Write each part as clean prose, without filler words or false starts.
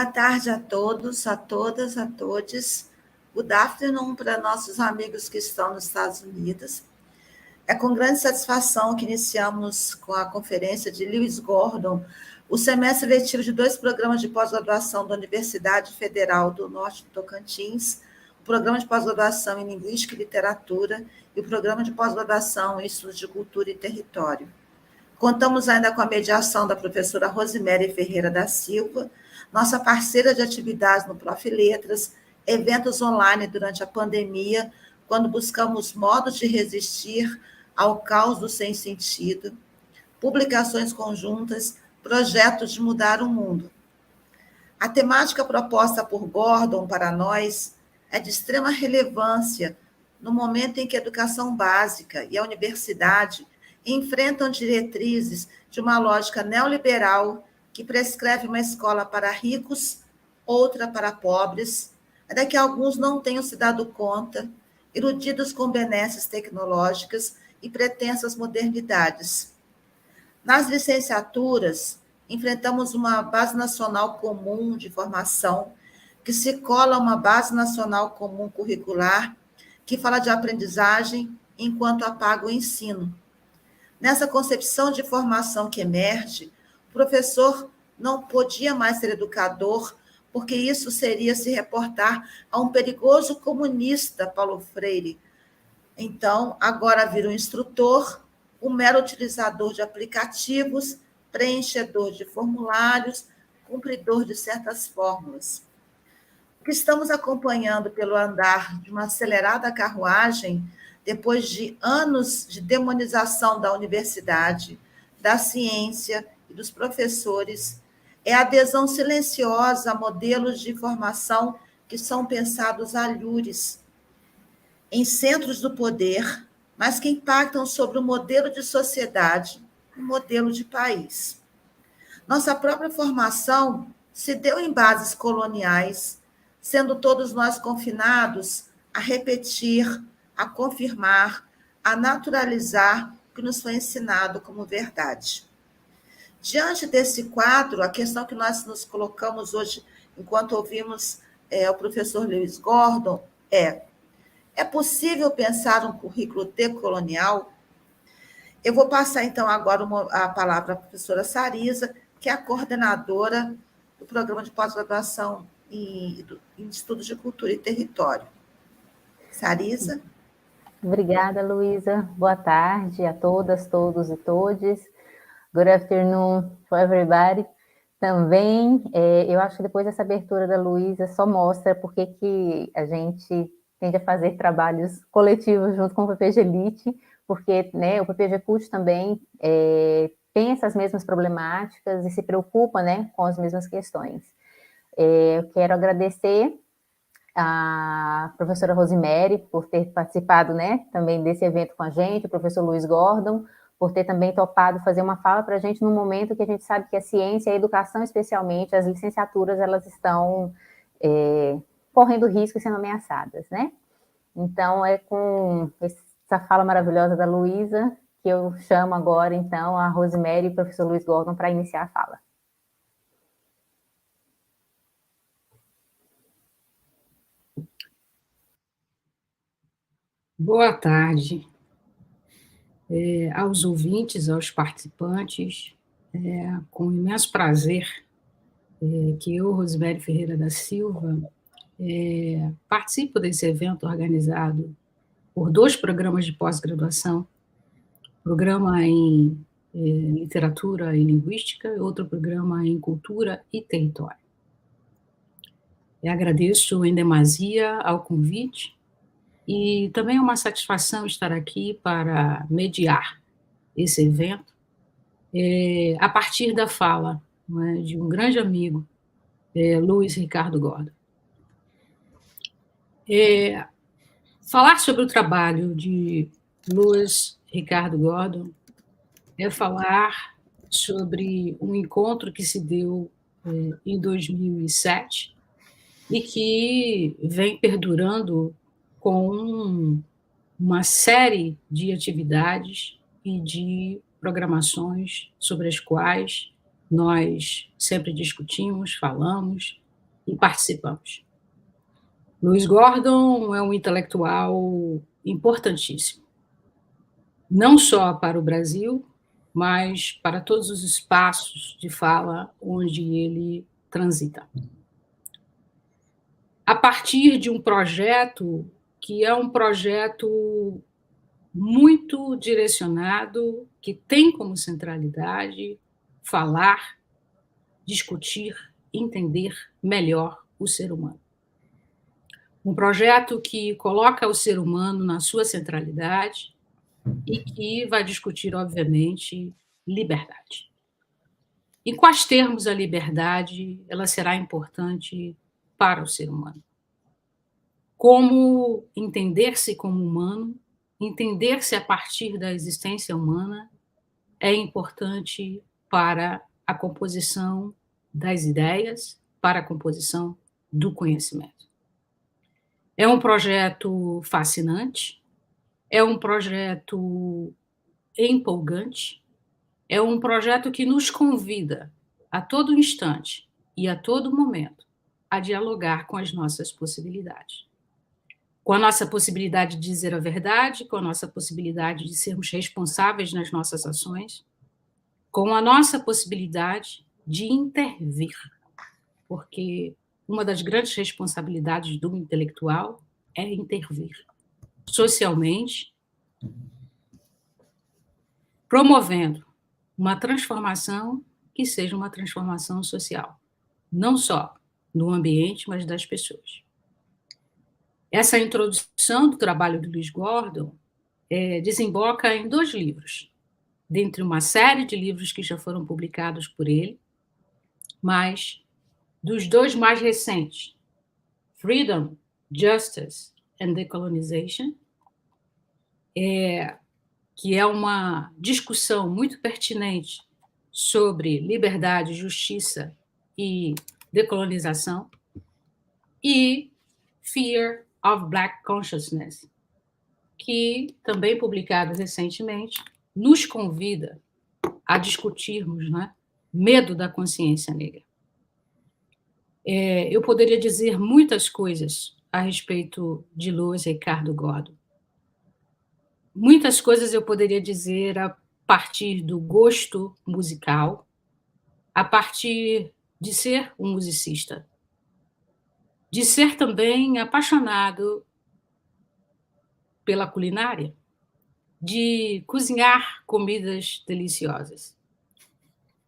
Boa tarde a todos, a todas, a todes. Good afternoon para nossos amigos que estão nos Estados Unidos. É com grande satisfação que iniciamos com a conferência de Lewis Gordon, o semestre letivo de 2 programas de pós-graduação da Universidade Federal do Norte do Tocantins, o programa de pós-graduação em Linguística e Literatura e o programa de pós-graduação em Estudos de Cultura e Território. Contamos ainda com a mediação da professora Rosiméria Ferreira da Silva, nossa parceira de atividades no Prof. Letras, eventos online durante a pandemia, quando buscamos modos de resistir ao caos do sem sentido, publicações conjuntas, projetos de mudar o mundo. A temática proposta por Gordon para nós é de extrema relevância no momento em que a educação básica e a universidade enfrentam diretrizes de uma lógica neoliberal que prescreve uma escola para ricos, outra para pobres, até que alguns não tenham se dado conta, iludidos com benesses tecnológicas e pretensas modernidades. Nas licenciaturas, enfrentamos uma base nacional comum de formação, que se cola a uma base nacional comum curricular, que fala de aprendizagem enquanto apaga o ensino. Nessa concepção de formação que emerge, o professor não podia mais ser educador, porque isso seria se reportar a um perigoso comunista, Paulo Freire. Então, agora vira um instrutor, um mero utilizador de aplicativos, preenchedor de formulários, cumpridor de certas fórmulas. O que estamos acompanhando pelo andar de uma acelerada carruagem, depois de anos de demonização da universidade, da ciência e dos professores, é a adesão silenciosa a modelos de formação que são pensados a alhures, em centros do poder, mas que impactam sobre o modelo de sociedade, o modelo de país. Nossa própria formação se deu em bases coloniais, sendo todos nós confinados a repetir, a confirmar, a naturalizar o que nos foi ensinado como verdade. Diante desse quadro, a questão que nós nos colocamos hoje, enquanto ouvimos o professor Lewis Gordon, é possível pensar um currículo decolonial? Eu vou passar, então, agora a palavra à professora Sarisa, que é a coordenadora do programa de pós-graduação em Estudos de Cultura e Território. Sarisa? Obrigada, Luísa. Boa tarde a todas, todos e todes. Good afternoon for everybody. Também, eu acho que depois dessa abertura da Luísa só mostra por que a gente tende a fazer trabalhos coletivos junto com o PPG Elite, porque né, o PPG Cult também tem essas mesmas problemáticas e se preocupa né, com as mesmas questões. Eu quero agradecer a professora Rosiméria por ter participado né, também desse evento com a gente, o professor Lewis Gordon, por ter também topado fazer uma fala para a gente num momento que a gente sabe que a ciência e a educação, especialmente, as licenciaturas, elas estão correndo risco e sendo ameaçadas, né? Então, é com essa fala maravilhosa da Luísa que eu chamo agora, então, a Rosiméria e o professor Lewis Gordon para iniciar a fala. Boa tarde aos ouvintes, aos participantes. Com imenso prazer que eu, Rosiméria Ferreira da Silva, participo desse evento organizado por 2 programas de pós-graduação, programa em Literatura e Linguística e outro programa em Cultura e Território. Agradeço em demasia ao convite e também é uma satisfação estar aqui para mediar esse evento a partir da fala de um grande amigo, Lewis Ricardo Gordon. Falar sobre o trabalho de Lewis Ricardo Gordon é falar sobre um encontro que se deu em 2007 e que vem perdurando com uma série de atividades e de programações sobre as quais nós sempre discutimos, falamos e participamos. Lewis Gordon é um intelectual importantíssimo, não só para o Brasil, mas para todos os espaços de fala onde ele transita. A partir de um projeto que é um projeto muito direcionado, que tem como centralidade falar, discutir, entender melhor o ser humano. Um projeto que coloca o ser humano na sua centralidade e que vai discutir, obviamente, liberdade. Em quais termos a liberdade ela será importante para o ser humano? Como entender-se como humano, entender-se a partir da existência humana é importante para a composição das ideias, para a composição do conhecimento. É um projeto fascinante, é um projeto empolgante, é um projeto que nos convida a todo instante e a todo momento a dialogar com as nossas possibilidades. Com a nossa possibilidade de dizer a verdade, com a nossa possibilidade de sermos responsáveis nas nossas ações, com a nossa possibilidade de intervir, porque uma das grandes responsabilidades do intelectual é intervir socialmente, promovendo uma transformação que seja uma transformação social, não só no ambiente, mas das pessoas. Essa introdução do trabalho do Lewis Gordon desemboca em 2 livros, dentre uma série de livros que já foram publicados por ele, mas dos 2 mais recentes, Freedom, Justice and Decolonization, que é uma discussão muito pertinente sobre liberdade, justiça e decolonização, e Fear of Black Consciousness, que, também publicado recentemente, nos convida a discutirmos, né, medo da consciência negra. Eu poderia dizer muitas coisas a respeito de Lewis Ricardo Gordon. Muitas coisas eu poderia dizer a partir do gosto musical, a partir de ser um musicista, de ser também apaixonado pela culinária, de cozinhar comidas deliciosas,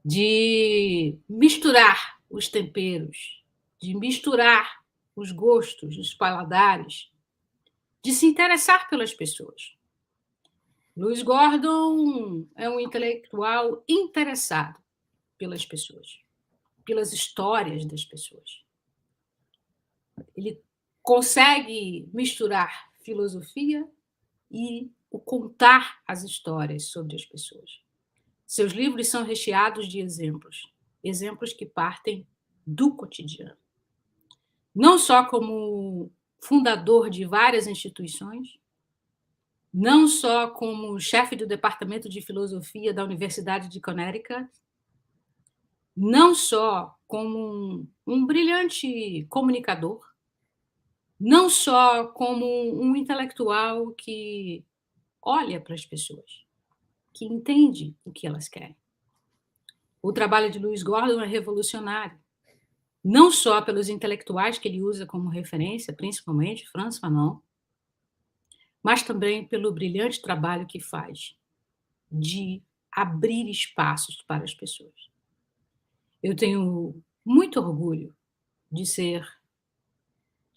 de misturar os temperos, de misturar os gostos, os paladares, de se interessar pelas pessoas. Lewis Gordon é um intelectual interessado pelas pessoas, pelas histórias das pessoas. Ele consegue misturar filosofia e o contar as histórias sobre as pessoas. Seus livros são recheados de exemplos, exemplos que partem do cotidiano. Não só como fundador de várias instituições, não só como chefe do Departamento de Filosofia da Universidade de Connecticut, não só como um brilhante comunicador, não só como um intelectual que olha para as pessoas, que entende o que elas querem. O trabalho de Lewis Gordon é revolucionário, não só pelos intelectuais que ele usa como referência, principalmente Frantz Fanon, mas também pelo brilhante trabalho que faz de abrir espaços para as pessoas. Eu tenho muito orgulho de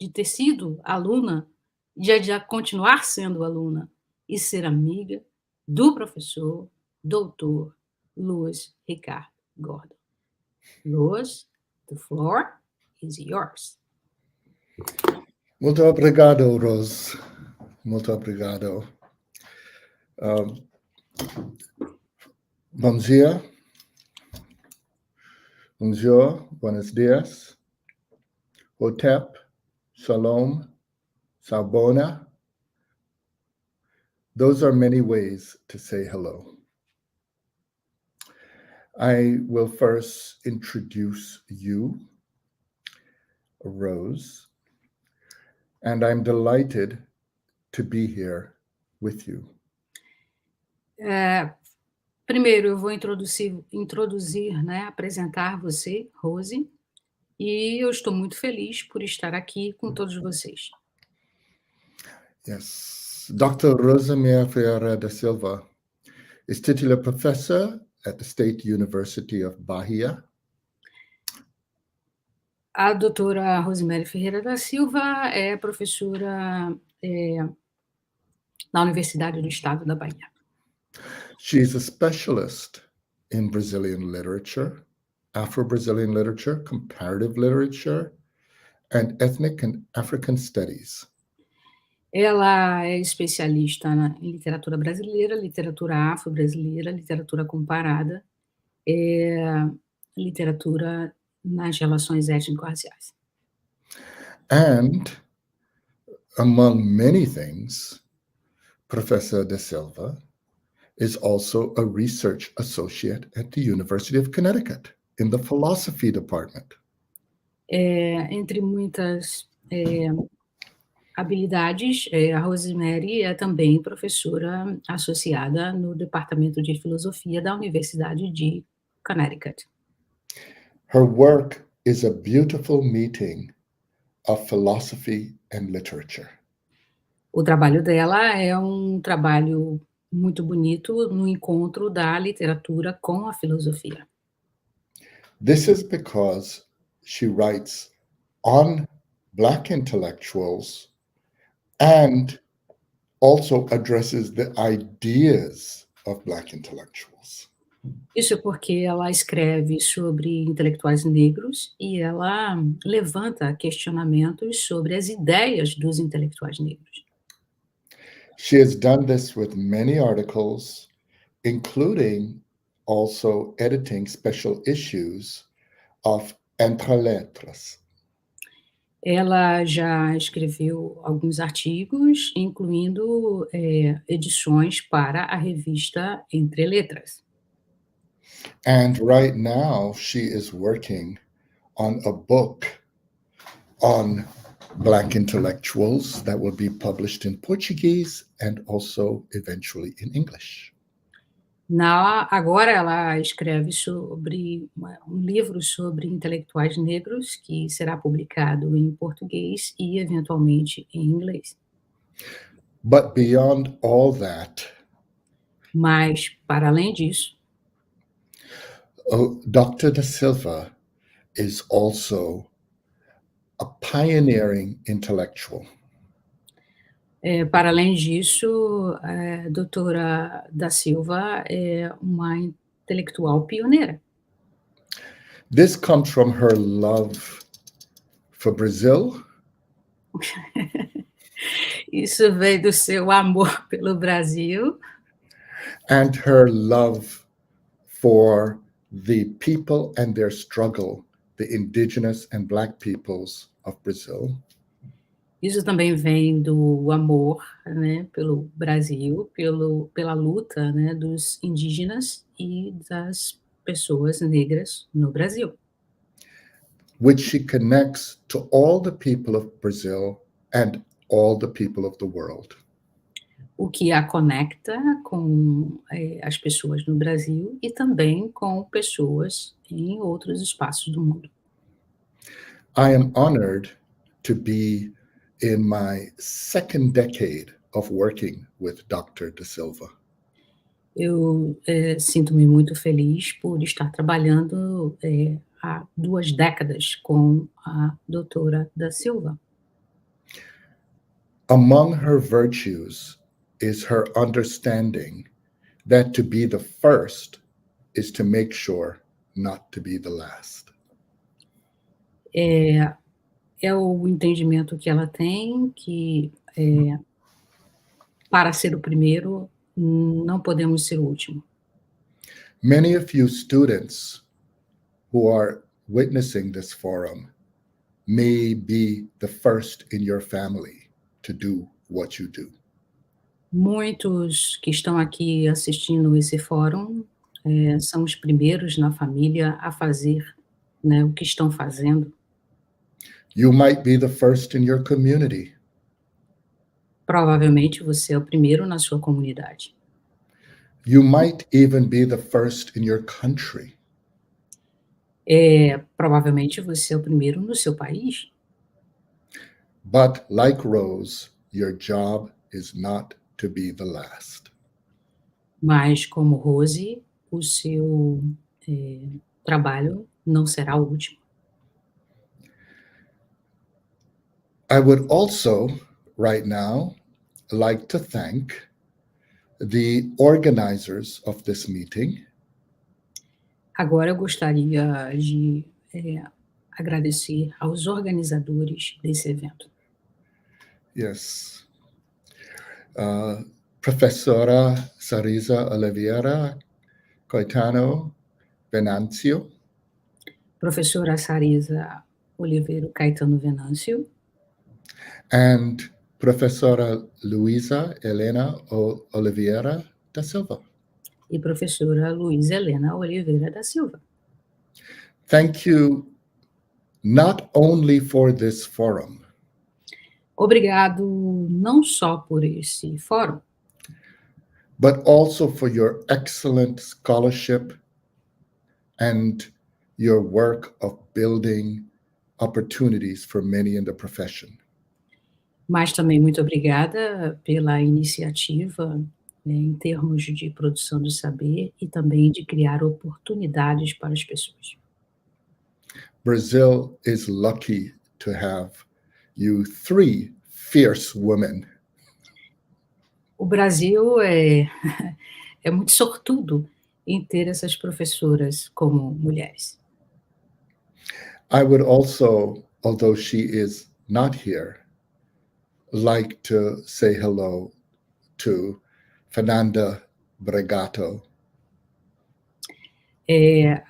ter sido aluna, de continuar sendo aluna e ser amiga do professor, doutor Lewis Ricardo Gordon. Lewis, the floor is yours. Muito obrigado, Rose. Muito obrigado. Bom dia. Bonjour, buenos dias. Hotep, shalom, sabona. Those are many ways to say hello. I will first introduce you. Rose, and I'm delighted to be here with you. Primeiro, eu vou introduzir, né, apresentar você, Rose, e eu estou muito feliz por estar aqui com todos vocês. Yes, Dr. Rosemary Ferreira da Silva is titular professor at the State University of Bahia. A doutora Rosemary Ferreira da Silva é professora na Universidade do Estado da Bahia. She is a specialist in Brazilian literature, Afro-Brazilian literature, comparative literature, and ethnic and African studies. Ela é especialista em literatura brasileira, literatura afro-brasileira, literatura comparada, literatura nas relações étnico-raciais. And among many things, Professor da Silva is also a research associate at the University of Connecticut in the philosophy department. Entre muitas habilidades, a Rosemary é também professora associada no Departamento de Filosofia da Universidade de Connecticut. Her work is a beautiful meeting of philosophy and literature. O trabalho dela é um trabalho muito bonito no encontro da literatura com a filosofia. This is because she writes on Black intellectuals and also addresses the ideas of Black intellectuals. Isso é porque ela escreve sobre intelectuais negros e ela levanta questionamentos sobre as ideias dos intelectuais negros. She has done this with many articles, including also editing special issues of Entre Lettres. Ela já escreveu alguns artigos, incluindo edições para a revista Entre Letras. And right now she is working on a book on Black intellectuals that will be published in Portuguese and also eventually in English. Agora ela escreve sobre um livro sobre intelectuais negros que será publicado em português e eventualmente em inglês. But beyond all that, Mas, para além disso, Dr. da Silva is also a pioneering intellectual. Para além disso, a doutora da Silva é uma intelectual pioneira. This comes from her love for Brazil. Isso veio do seu amor pelo Brasil. And her love for the people and their struggle, the indigenous and Black peoples of Brazil. Isso também vem do amor, né, pelo Brasil, pela luta, né, dos indígenas e das pessoas negras no Brasil. Which she connects to all the people of Brazil and all the people of the world. O que a conecta com as pessoas no Brasil e também com pessoas em outros espaços do mundo. I am honored to be in my second decade of working with Dr. da Silva. Eu sinto-me muito feliz por estar trabalhando há 2 décadas com a doutora da Silva. Among her virtues is her understanding that to be the first is to make sure not to be the last. É o entendimento que ela tem que para ser o primeiro, não podemos ser o último. Many of you students who are witnessing this forum may be the first in your family to do what you do. Muitos que estão aqui assistindo esse fórum são os primeiros na família a fazer, né, o que estão fazendo. You might be the first in your community. Provavelmente você é o primeiro na sua comunidade. You might even be the first in your country. Provavelmente você é o primeiro no seu país. But like Rose, your job is not to be the last. Mas, como Rose, o seu trabalho não será o último. I would also, right now, like to thank the organizers of this meeting. Agora eu gostaria de agradecer aos organizadores desse evento. Yes. Professora Sarisa Oliveira Caetano Venancio, Professora Sarisa Oliveira Caetano Venâncio and Professora Luisa Helena Oliveira da Silva. e professora Luísa Helena Oliveira da Silva. Thank you not only for this forum, Obrigado não só por esse fórum, but also for your excellent scholarship and your work of building opportunities for many in the profession. mas também muito obrigada pela iniciativa, né, em termos de produção de saber e também de criar oportunidades para as pessoas. Brazil is lucky to have you three fierce women. O Brasil é muito sortudo em ter essas professoras como mulheres. I would also, although she is not here, like to say hello to Fernanda Bregato.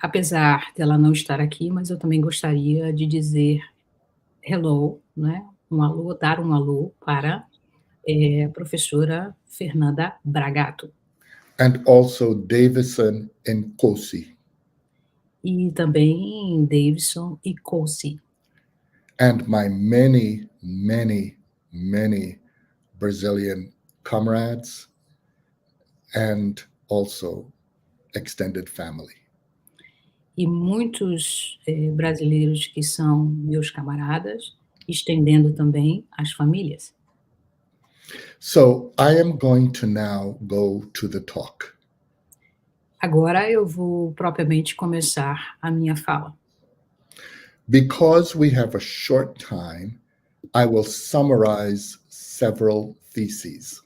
Apesar dela não estar aqui, mas eu também gostaria de dizer hello, né? Um alô, dar um alô para a professora Fernanda Bragato. And also Davison Nkosi. E também Davidson e Cosi. And my many, many, many Brazilian comrades and also extended family. E muitos brasileiros que são meus camaradas, estendendo também as famílias. So I am going to now go to the talk. Agora eu vou propriamente começar a minha fala. Because we have a short time, I will summarize several theses.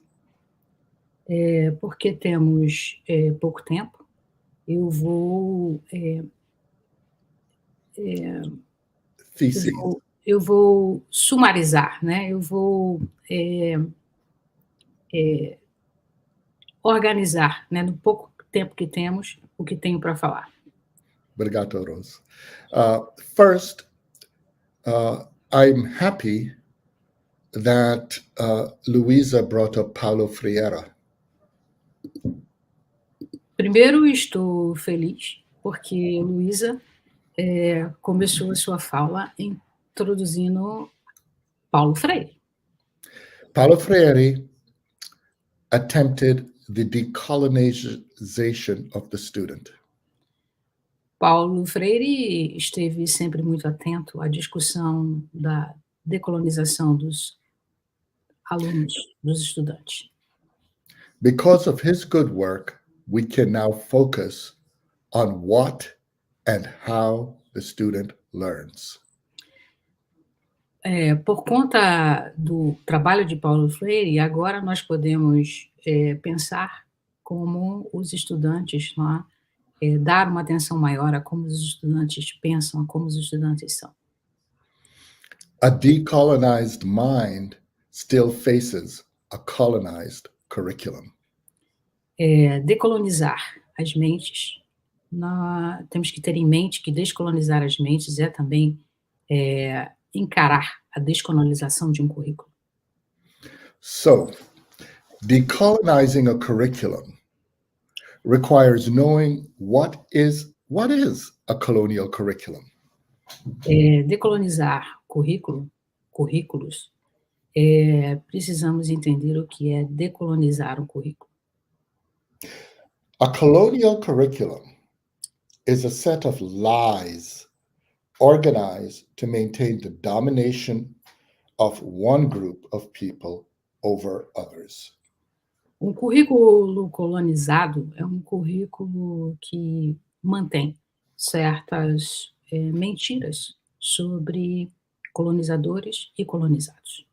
Porque temos pouco tempo, eu vou Theses. eu vou sumarizar, né? Eu vou organizar, né? No pouco tempo que temos, o que tenho para falar. Obrigado, Rose. First, I'm happy that Luisa brought up Paulo Freire. Primeiro, estou feliz porque Luísa começou a sua fala introduzindo Paulo Freire. Paulo Freire attempted the decolonization of the student. Paulo Freire esteve sempre muito atento à discussão da decolonização dos alunos, dos estudantes. Because of his good work, we can now focus on what and how the student learns. Por conta do trabalho de Paulo Freire, agora nós podemos pensar como os estudantes, não é? Dar uma atenção maior a como os estudantes pensam, a como os estudantes são. A decolonized mind still faces a colonized curriculum. Decolonizar as mentes, temos que ter em mente que descolonizar as mentes é também encarar a descolonização de um currículo. So, decolonizing a curriculum requires knowing what is a colonial curriculum. Decolonizar currículos, precisamos entender o que é decolonizar um currículo. A colonial curriculum is a set of lies organized to maintain the domination of one group of people over others. Um currículo colonizado é um currículo que mantém certas mentiras sobre colonizadores e colonizados.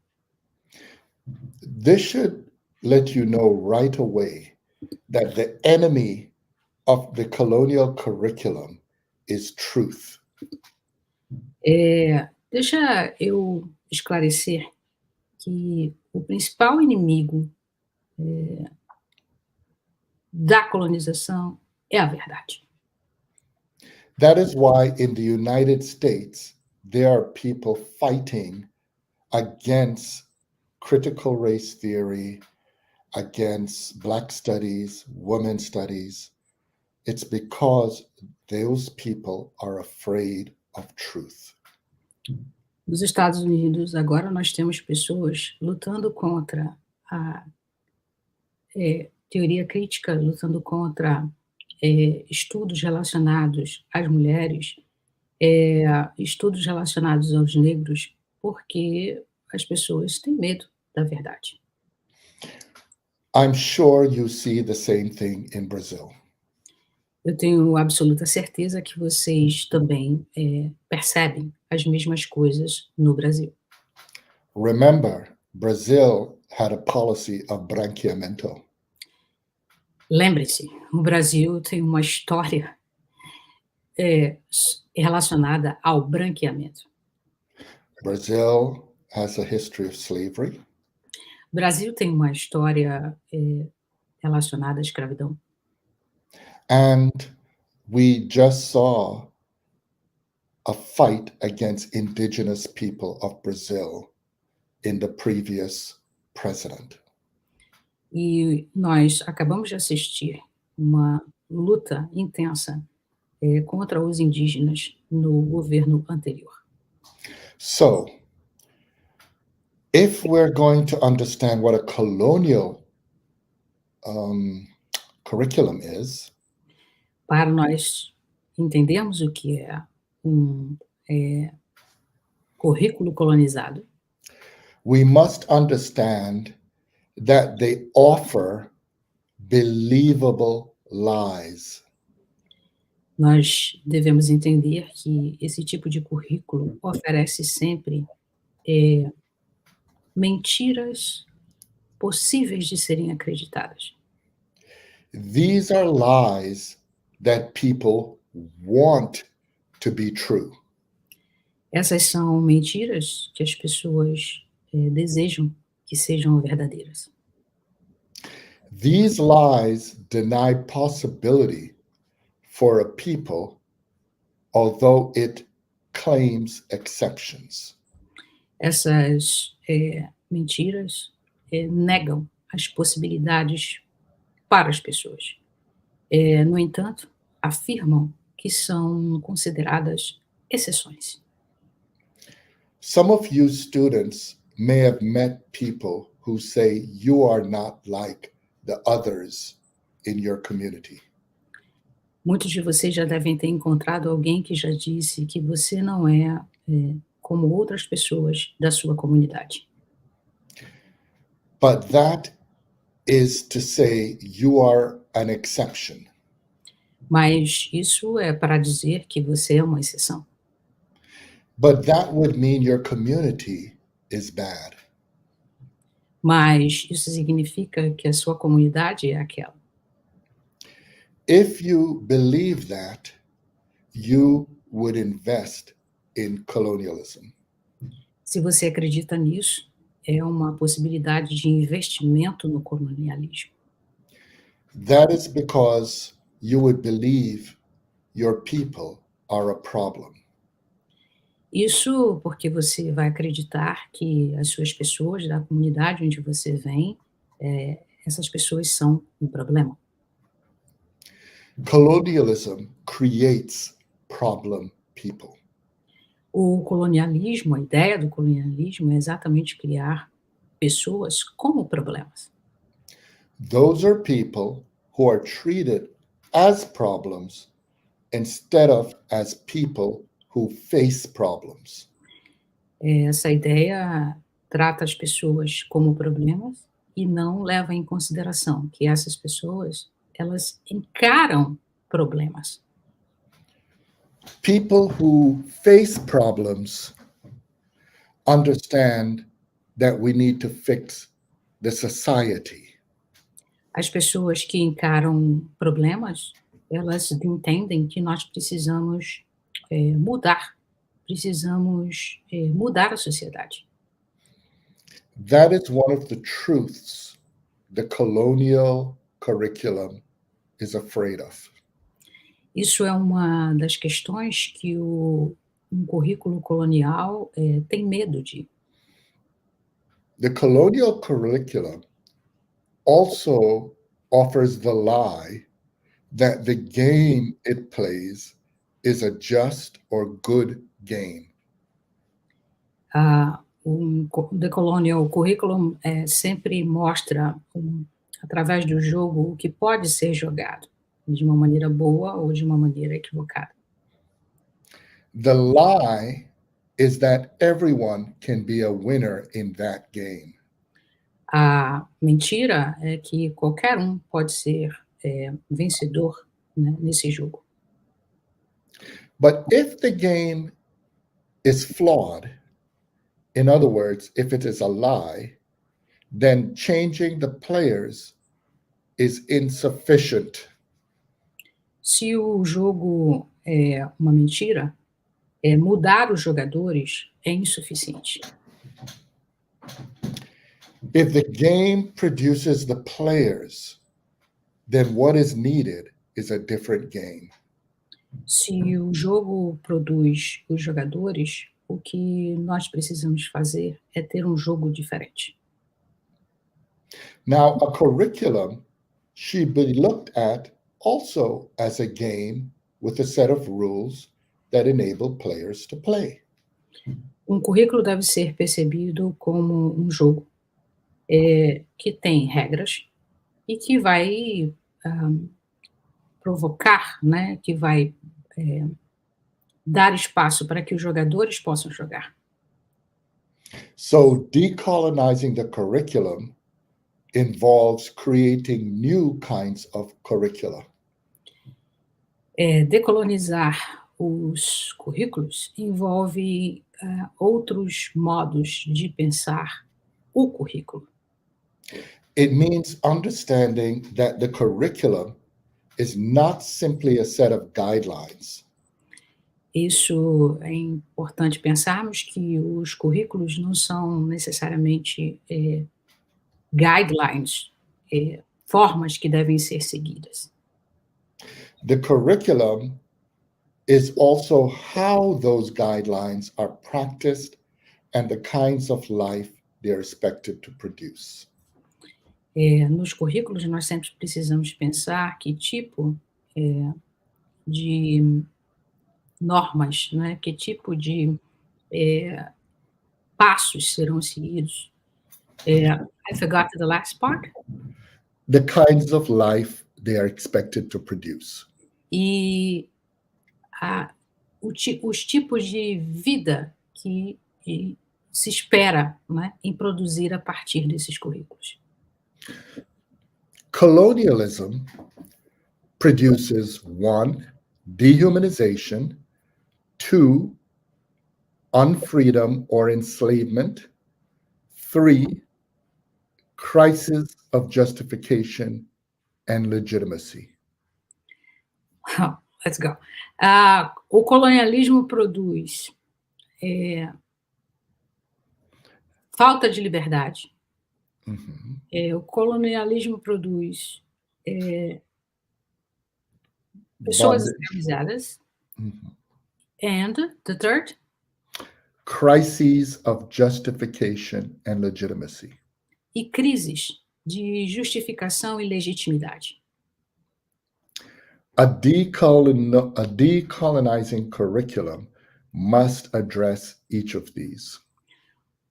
This should let you know right away that the enemy of the colonial curriculum is truth. Deixa eu esclarecer que o principal inimigo da colonização é a verdade. That is why in the United States, there are people fighting against critical race theory, against Black studies, women studies. It's because those people are afraid of truth. Nos Estados Unidos, agora nós temos pessoas lutando contra a teoria crítica, lutando contra estudos relacionados às mulheres, estudos relacionados aos negros, porque as pessoas têm medo da verdade. I'm sure you see the same thing in Brazil. Eu tenho absoluta certeza que vocês também percebem as mesmas coisas no Brasil. Remember, Brazil had a policy of branqueamento. Lembre-se, o Brasil tem uma história relacionada ao branqueamento. Brazil has a history of slavery. O Brasil tem uma história relacionada à escravidão. And we just saw a fight against indigenous people of Brazil in the previous president. E nós acabamos de assistir uma luta intensa contra os indígenas no governo anterior. So, if we're going to understand what a colonial curriculum is, para nós entendermos o que é currículo colonizado, we must understand that they offer believable lies. Nós devemos entender que esse tipo de currículo oferece sempre mentiras possíveis de serem acreditadas. These are lies that people want to be true. Essas são mentiras que as pessoas desejam que sejam verdadeiras. These lies deny possibility for a people, although it claims exceptions. Essas mentiras negam as possibilidades para as pessoas. No entanto, afirmam que são consideradas exceções. Some of you students may have met people who say you are not like the others in your community. Muitos de vocês já devem ter encontrado alguém que já disse que você não é como outras pessoas da sua comunidade. But that is to say you are an exception. Mas isso é para dizer que você é uma exceção. But that would mean your community is bad. Mas isso significa que a sua comunidade é aquela. If you believe that, you would invest in colonialism. Se você acredita nisso, é uma possibilidade de investimento no colonialismo. That is because you would believe your people are a problem. Isso porque você vai acreditar que as suas pessoas da comunidade onde você vem, essas pessoas são um problema. Colonialism creates problem people. O colonialismo, a ideia do colonialismo é exatamente criar pessoas como problemas. Those are people who are treated as problems instead of as people who face problems. Essa ideia trata as pessoas como problemas e não leva em consideração que essas pessoas, elas encaram problemas. People who face problems understand that we need to fix the society. As pessoas que encaram problemas, elas entendem que nós precisamos mudar a sociedade. That is one of the truths the colonial curriculum is afraid of. Isso é uma das questões que um currículo colonial tem medo de. The colonial curriculum also offers the lie that the game it plays is a just or good game. The Colonial Curriculum sempre mostra, através do jogo, o que pode ser jogado, de uma maneira boa ou de uma maneira equivocada. The lie is that everyone can be a winner in that game. A mentira é que qualquer um pode ser vencedor, né, nesse jogo. But if the game is flawed, in other words, if it is a lie, then changing the players is insufficient. Se o jogo é uma mentira, mudar os jogadores é insuficiente. If the game produces the players, then what is needed is a different game. Se o jogo produz os jogadores, o que nós precisamos fazer é ter um jogo diferente. Now, a curriculum should be looked at also as a game with a set of rules that enable players to play. Um currículo deve ser percebido como um jogo que tem regras e que vai provocar, né, que vai dar espaço para que os jogadores possam jogar. So decolonizing the curriculum involves creating new kinds of curricula. Decolonizar os currículos envolve outros modos de pensar o currículo. It means understanding that the curriculum is not simply a set of guidelines. Isso é importante pensarmos que os currículos não são necessariamente guidelines, formas que devem ser seguidas. The curriculum is also how those guidelines are practiced and the kinds of life they're expected to produce. Nos currículos, nós sempre precisamos pensar que tipo de normas, né, que tipo de passos serão seguidos. I forgot the last part. The kinds of life they are expected to produce. E os tipos de vida que se espera, né, em produzir a partir desses currículos. Colonialism produces 1, dehumanization, 2, unfreedom or enslavement, 3, crisis of justification and legitimacy. Let's go. O colonialismo produz falta de liberdade. O colonialismo produz pessoas escravizadas. And the third? Crises of justification and legitimacy. E crises de justificação e legitimidade. A decolonizing curriculum must address each of these.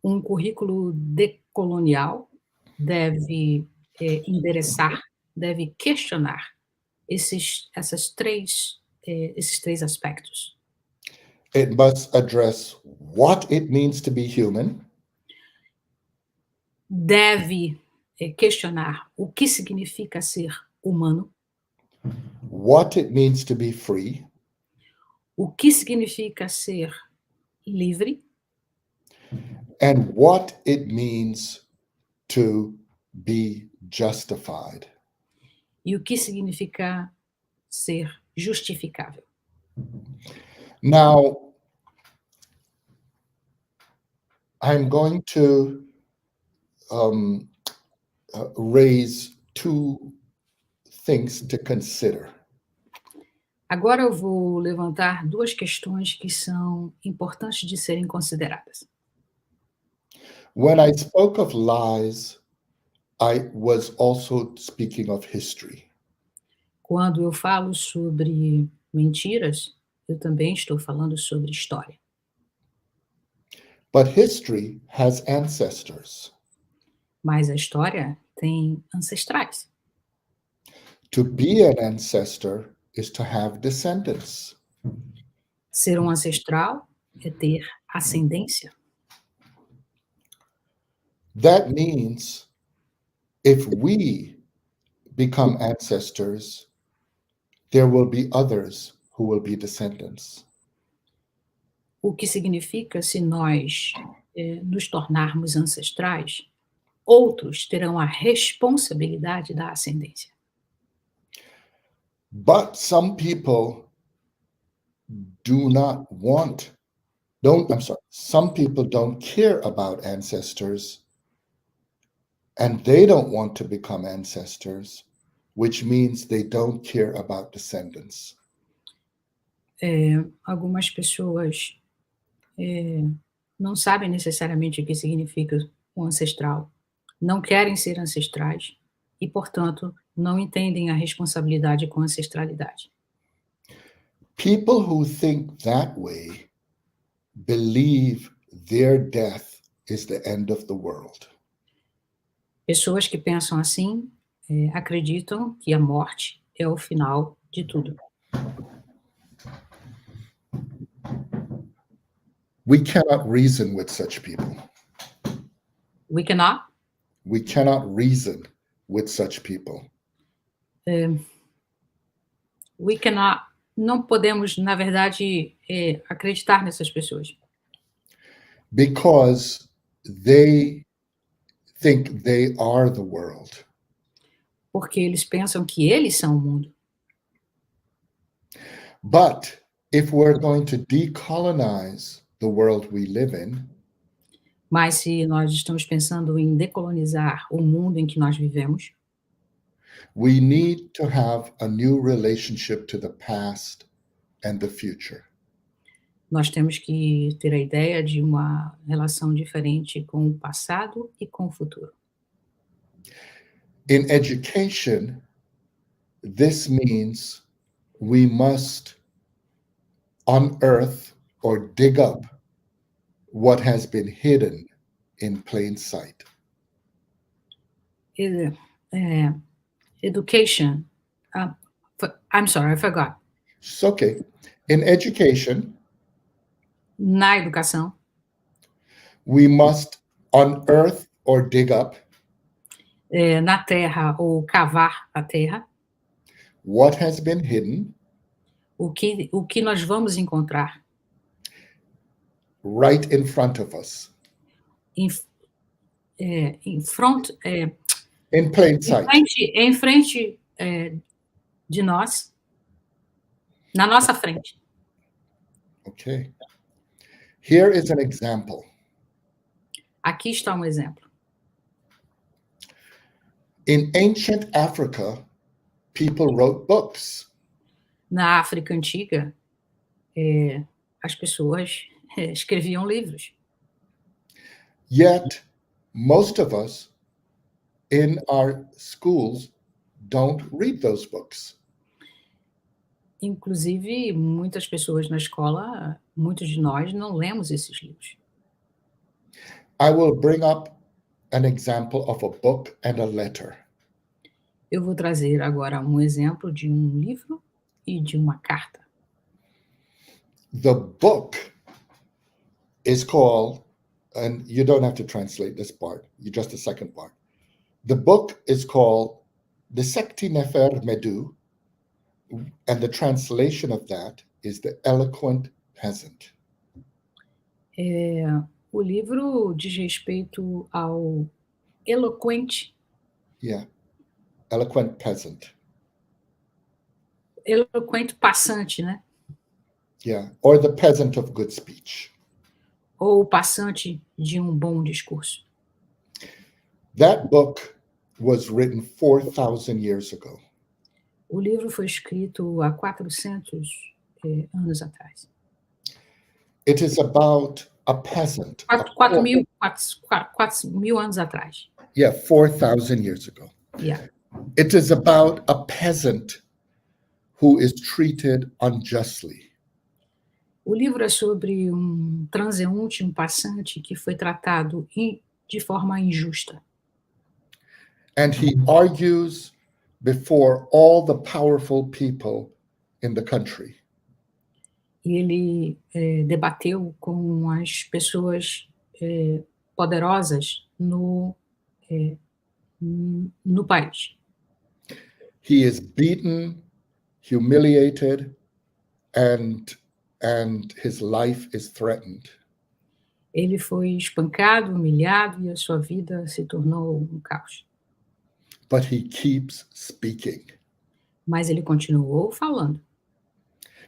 Currículo decolonial deve endereçar, deve questionar esses três aspectos. It must address what it means to be human, Deve questionar o que significa ser humano, what it means to be free, o que significa ser livre and what it means to be justified. e o que significa ser justificável. Now, I'm going to raise two things to consider. Agora eu vou levantar duas questões que são importantes de serem consideradas. When I spoke of lies, I was also speaking of history. Quando eu falo sobre mentiras, eu também estou falando sobre história. But history has ancestors. Mas a história tem ancestrais. To be an ancestor is to have descendants. Ser ancestral é ter ascendência. That means if we become ancestors, there will be others who will be descendants. O que significa, se nós nos tornarmos ancestrais, outros terão a responsabilidade da ascendência. But some people some people don't care about ancestors, and they don't want to become ancestors, which means they don't care about descendants. Algumas pessoas não sabem necessariamente o que significa o ancestral, não querem ser ancestrais e, portanto, não entendem a responsabilidade com a ancestralidade. People who think that way believe their death is the end of the world. Pessoas que pensam assim acreditam que a morte é o final de tudo. We cannot reason with such people. We cannot? We cannot reason with such people. We cannot. Não podemos, na verdade, acreditar nessas pessoas. Because they think they are the world. Porque eles pensam que eles são o mundo. But if we're going to decolonize the world we live in, mas se nós estamos pensando em decolonizar o mundo em que nós vivemos, we need to have a new relationship to the past and the future. Nós temos que ter a ideia de uma relação diferente com o passado e com o futuro. In education, this means we must unearth or dig up what has been hidden in plain sight. Education. I'm sorry, I forgot. It's okay. In education, na educação, we must unearth or dig up na terra ou cavar a terra, what has been hidden o que nós vamos encontrar right in front of us. In plain sight. Em frente de nós, na nossa frente. Okay. Here is an example. Aqui está um exemplo. In ancient Africa, people wrote books. Na África antiga, as pessoas escreviam livros. Yet, most of us in our schools don't read those books. Inclusive, muitas pessoas na escola, muitos de nós não lemos esses livros. I will bring up an example of a book and a letter. Eu vou trazer agora um exemplo de um livro e de uma carta. The book is called, and you don't have to translate this part, just the second part. The book is called The Sekti Nefer Medu, and the translation of that is The Eloquent Peasant. O livro diz respeito ao eloquente, Yeah, Eloquent Peasant. eloquente passante, né? Yeah, or the peasant of good speech. Ou o passante de um bom discurso. That book was written 4,000 years ago. O livro foi escrito há 400 anos atrás. It is about a peasant. 4.000 anos atrás. Yeah, 4,000 years ago. Yeah. It is about a peasant who is treated unjustly. O livro é sobre um transeunte, um passante que foi tratado de forma injusta. And he argues before all the powerful people in the country. E ele debateu com as pessoas poderosas no país. He is beaten, humiliated, and his life is threatened. Ele foi espancado, humilhado e a sua vida se tornou um caos. But he keeps speaking. Mas ele continuou falando.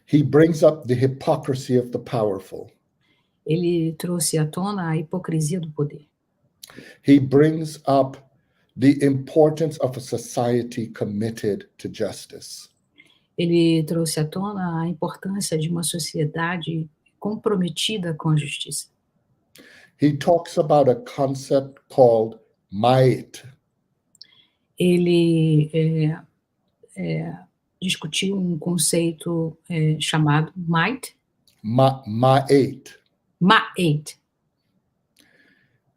He brings up the hypocrisy of the powerful. Ele trouxe à tona a hipocrisia do poder. He brings up the importance of a society committed to justice. Ele trouxe à tona a importância de uma sociedade comprometida com a justiça. He talks about a concept called might. Ele discutiu um conceito chamado might. Ma'at. Ma'at.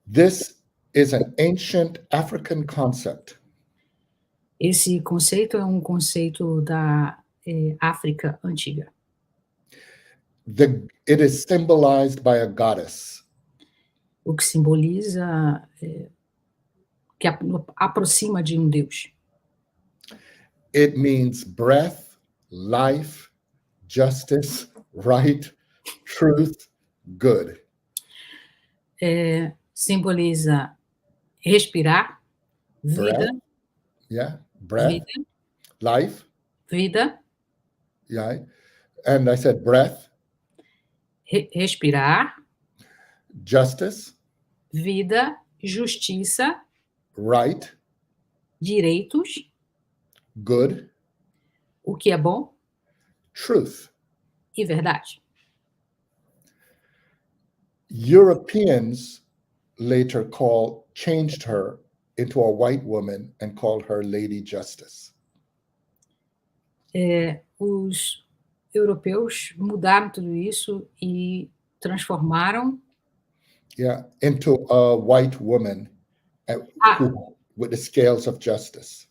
This is an ancient African concept. Esse conceito é um conceito da África antiga. It is symbolized by a goddess. O que simboliza, que aproxima de um Deus. It means breath, life, justice, right, truth, good. Simboliza respirar, vida. Breath, yeah, breath, vida, life. Vida. Yeah, and I said breath. Respirar. Justice. Vida, justiça. Right. Direitos. Good. O que é bom. Truth. E verdade. Europeans later changed her into a white woman and called her Lady Justice. Os europeus mudaram tudo isso e transformaram into a white woman with the scales of justice.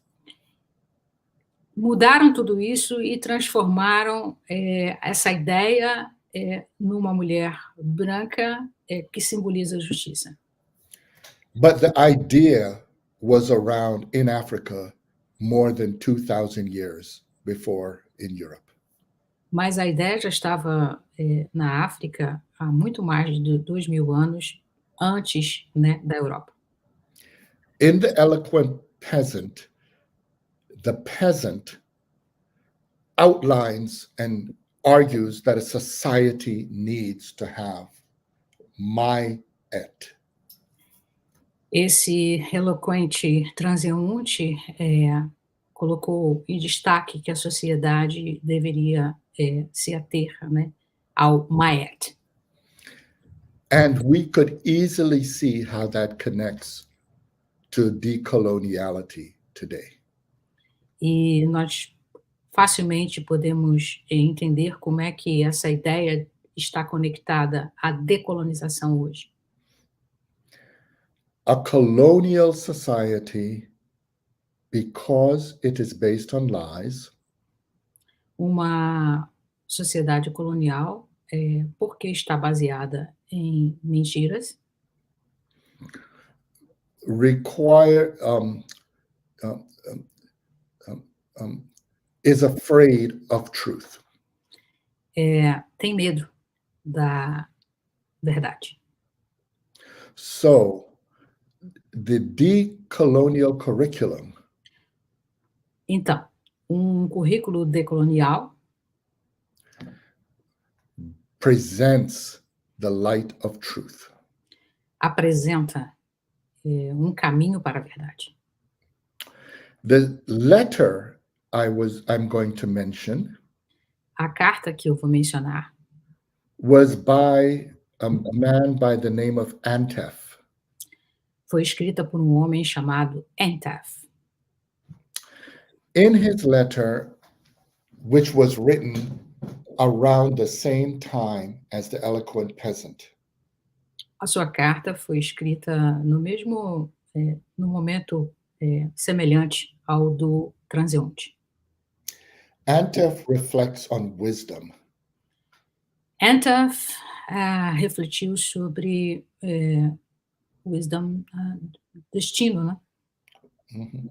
Mudaram tudo isso e transformaram essa ideia numa mulher branca que simboliza a justiça. But the idea was around in Africa more than 2,000 years before in Europe. Mas a ideia já estava na África há muito mais de 2.000 anos antes, né, da Europa. In The Eloquent Peasant, the peasant outlines and argues that a society needs to have ma'at. Esse eloquente transeunte colocou em destaque que a sociedade deveria se ater, né, ao ma'at. And we could easily see how that connects to decoloniality today. E nós facilmente podemos entender como é que essa ideia está conectada à decolonização hoje. A colonial society, because it is based on lies, Uma sociedade colonial, porque está baseada em mentiras, require um, is afraid of truth. tem medo da verdade. So, the decolonial curriculum Então, um currículo decolonial presents the light of truth. apresenta um caminho para a verdade. The letter I'm going to mention A carta que eu vou mencionar was by a man by the name of Antef. foi escrita por um homem chamado Antef. In his letter, which was written around the same time as the Eloquent Peasant, A sua carta foi escrita no momento semelhante ao do transeunte. Antef reflects on wisdom. Antef refletiu sobre wisdom, destino, né? Mhm.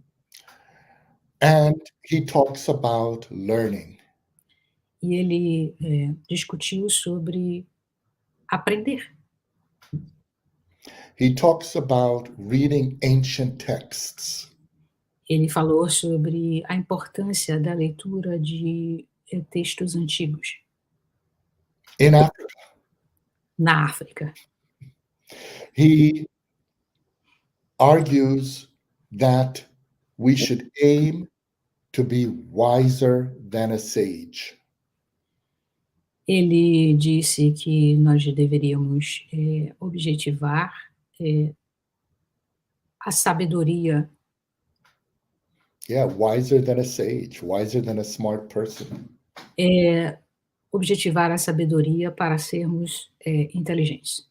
And he talks about learning. E ele discutiu sobre aprender. He talks about reading ancient texts. Ele falou sobre a importância da leitura de textos antigos In Africa, na África. he argues that we should aim to be wiser than a sage. Ele disse que nós deveríamos objetivar a sabedoria, Yeah, wiser than a sage, wiser than a smart person. objetivar a sabedoria para sermos inteligentes.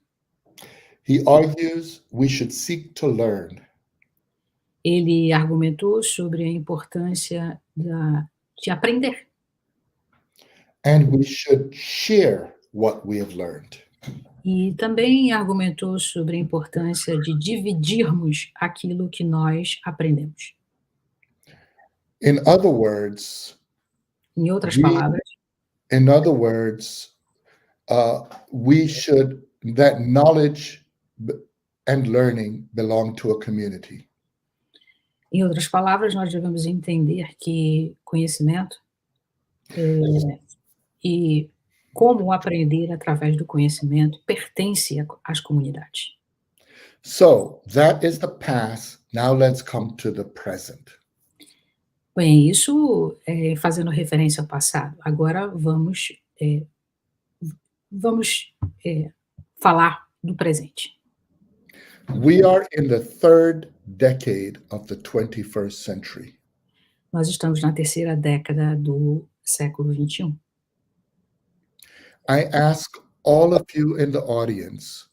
He argues we should seek to learn. Ele argumentou sobre a importância de aprender. And we should share what we have learned. E também argumentou sobre a importância de dividirmos aquilo que nós aprendemos. In other words, Em outras palavras, that knowledge and learning belong to a community. nós devemos entender que conhecimento e como aprender através do conhecimento pertence às comunidades. So, that is the past. Now let's come to the present. Bem, isso fazendo referência ao passado. Agora vamos falar do presente. We are in the third decade of the 21st century. Nós estamos na terceira década do século XXI. I ask all of you in the audience,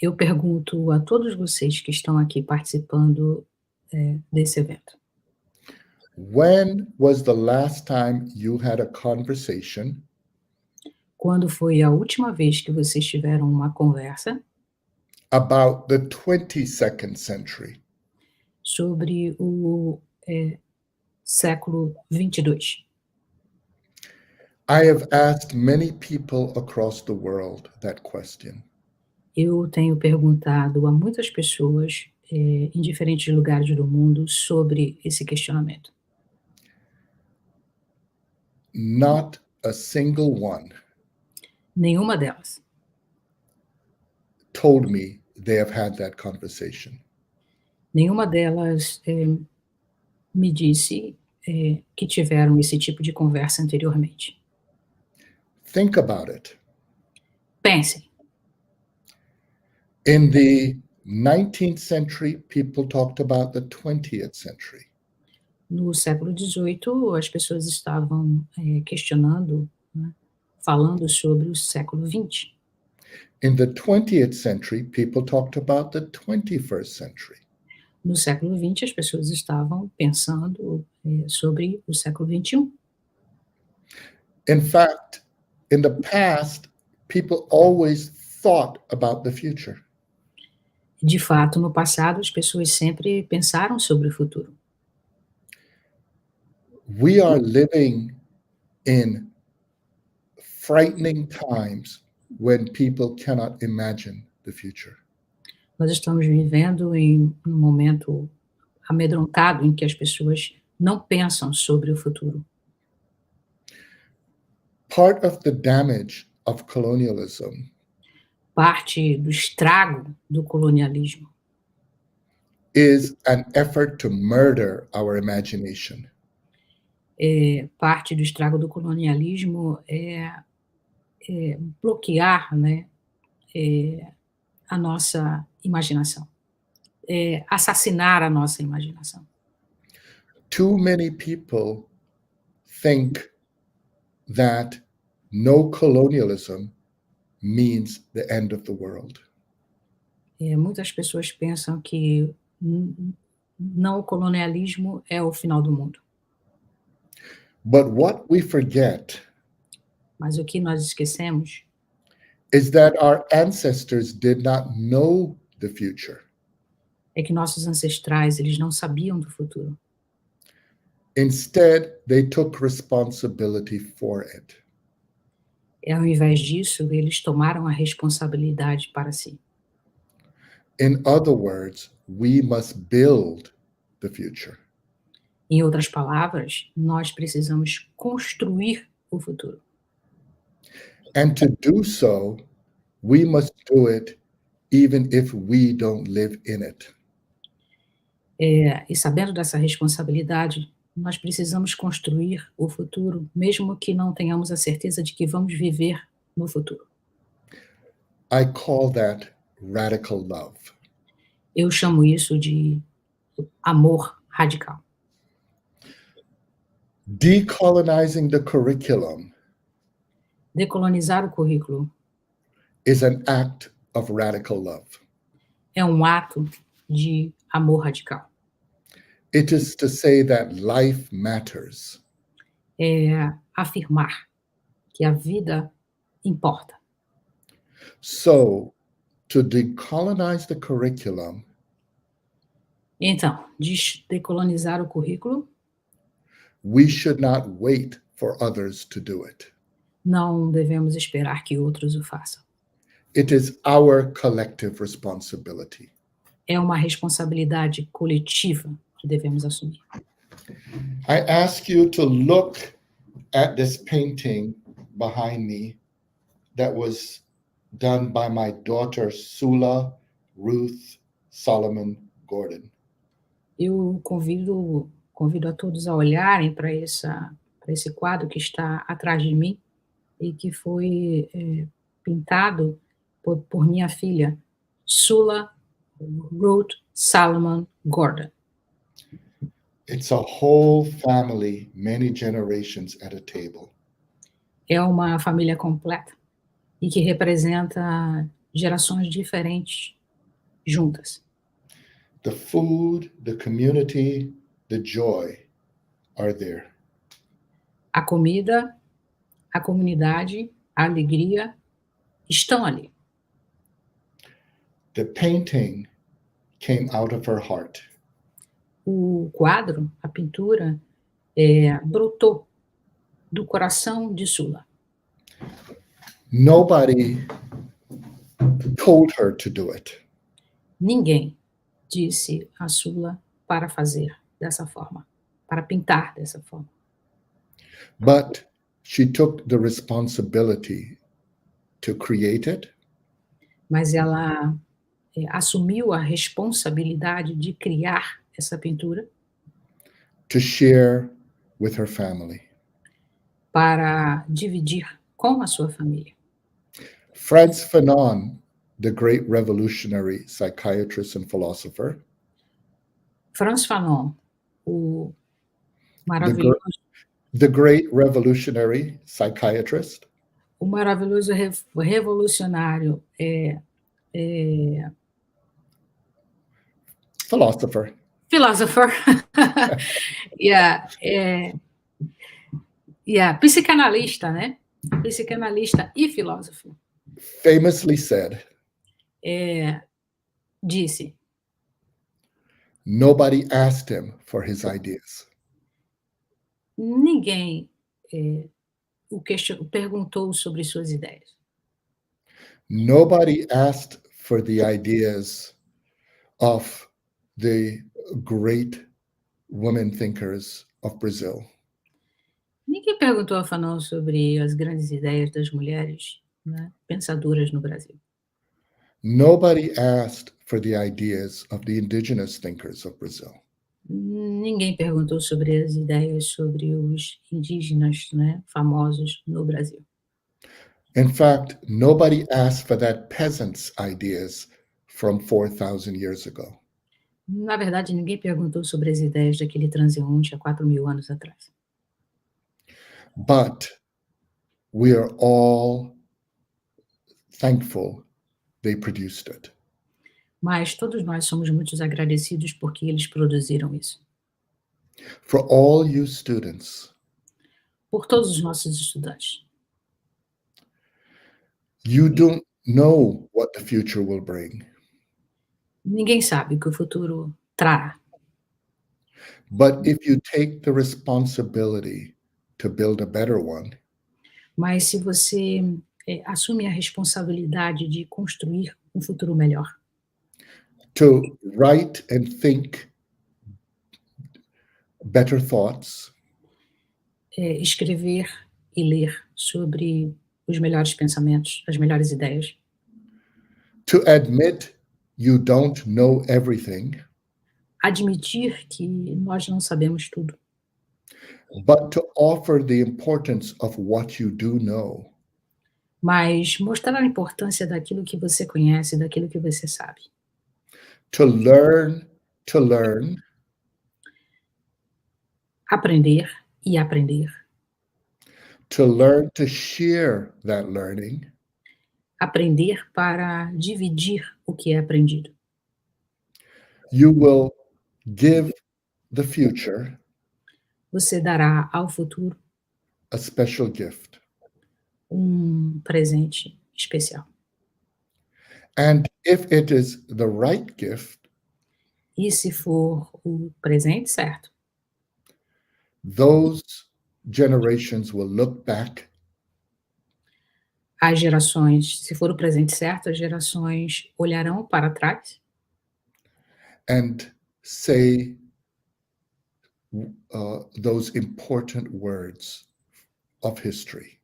Eu pergunto a todos vocês que estão aqui participando desse evento. when was the last time you had a conversation Quando foi a última vez que vocês tiveram uma conversa about the 22nd century? sobre o século 22? I have asked many people across the world that question. Eu tenho perguntado a muitas pessoas em diferentes lugares do mundo sobre esse questionamento. Not a single one Nenhuma delas told me they have had that conversation. Nenhuma delas me disse que tiveram esse tipo de conversa anteriormente. Think about it. Pensem, In the 19th century, people talked about the 20th century. no século XVIII, as pessoas estavam questionando, né, falando sobre o século XX. In the 20th century, people talked about the 21st century. No século XX, as pessoas estavam pensando sobre o século XXI. In fact, in the past, people always thought about the future. De fato, no passado, as pessoas sempre pensaram sobre o futuro. We are living in frightening times when people cannot imagine the future. Nós estamos vivendo em um momento amedrontado em que as pessoas não pensam sobre o futuro. Part of the damage of colonialism Parte do estrago do colonialismo is an effort to murder our imagination. Parte do estrago do colonialismo é bloquear, né, a nossa imaginação, assassinar a nossa imaginação. Too many people think that no colonialism means the end of the world. Muitas pessoas pensam que não o colonialismo é o final do mundo. But what we forget Mas o que nós esquecemos is that our ancestors did not know the future. é que nossos ancestrais, eles não sabiam do futuro. Instead, they took responsibility for it. Ao invés disso, eles tomaram a responsabilidade para si. In other words, we must build the future. Em outras palavras, nós precisamos construir o futuro. And to do so, we must do it even if we don't live in it. E sabendo dessa responsabilidade, nós precisamos construir o futuro, mesmo que não tenhamos a certeza de que vamos viver no futuro. I call that radical love. Eu chamo isso de amor radical. Decolonizing the curriculum Decolonizar o currículo is an act of radical love. é um ato de amor radical. It is to say that life matters. É afirmar que a vida importa. So, to decolonize the curriculum, Então, decolonizar o currículo, we should not wait for others to do it. não devemos esperar que outros o façam. It is our collective responsibility. É uma responsabilidade coletiva que devemos assumir. I ask you to look at this painting behind me that was done by my daughter, Sula Ruth Solomon Gordon. Eu convido a todos a olharem para esse quadro que está atrás de mim e que foi pintado por minha filha, Sula Ruth Solomon Gordon. It's a whole family, many generations at a table. É uma família completa e que representa gerações diferentes juntas. The food, the community, the joy are there. A comida, a comunidade, a alegria estão ali. The painting came out of her heart. O quadro, a pintura, brotou do coração de Sula. Nobody told her to do it. Ninguém disse a Sula para fazer dessa forma, para pintar dessa forma. But she took the responsibility to create it, Mas ela assumiu a responsabilidade de criar essa pintura to share with her family. para dividir com a sua família. Frantz Fanon, the great revolutionary psychiatrist and philosopher, Frantz Fanon, o maravilhoso, the great revolutionary psychiatrist, o maravilhoso revolucionário philosopher, philosopher, psicanalista, né? Psicanalista e filósofo. famously said, Disse: nobody asked him for his ideas. ninguém perguntou sobre suas ideias. Nobody asked for the ideas of the great women thinkers of Brazil. Ninguém perguntou a Fanon sobre as grandes ideias das mulheres, né, pensadoras no Brasil. Nobody asked for the ideas of the indigenous thinkers of Brazil. Ninguém perguntou sobre as ideias sobre os indígenas, né, famosos no Brasil. In fact, nobody asked for that peasant's ideas from 4,000 years ago. Na verdade, ninguém perguntou sobre as ideias daquele transeunte há 4.000 anos atrás. But we are all thankful they produced it. Mas todos nós somos muito agradecidos porque eles produziram isso. For all you students, Por todos os nossos estudantes. you don't know what the future will bring. Ninguém sabe o que o futuro trará. But if you take the responsibility to build a better one, Mas se você assume a responsabilidade de construir um futuro melhor, to write and think better thoughts, escrever e ler sobre os melhores pensamentos, as melhores ideias, to admit you don't know everything, admitir que nós não sabemos tudo, but to offer the importance of what you do know, mas mostrar a importância daquilo que você conhece, daquilo que você sabe. to learn, Aprender e aprender. to learn to share that learning, Aprender para dividir o que é aprendido. you will give the future Você dará ao futuro a special gift. presente especial. And if it is the right gift, E se for o presente certo, those generations will look back as gerações, se for o presente certo, as gerações olharão para trás and say those important words of history.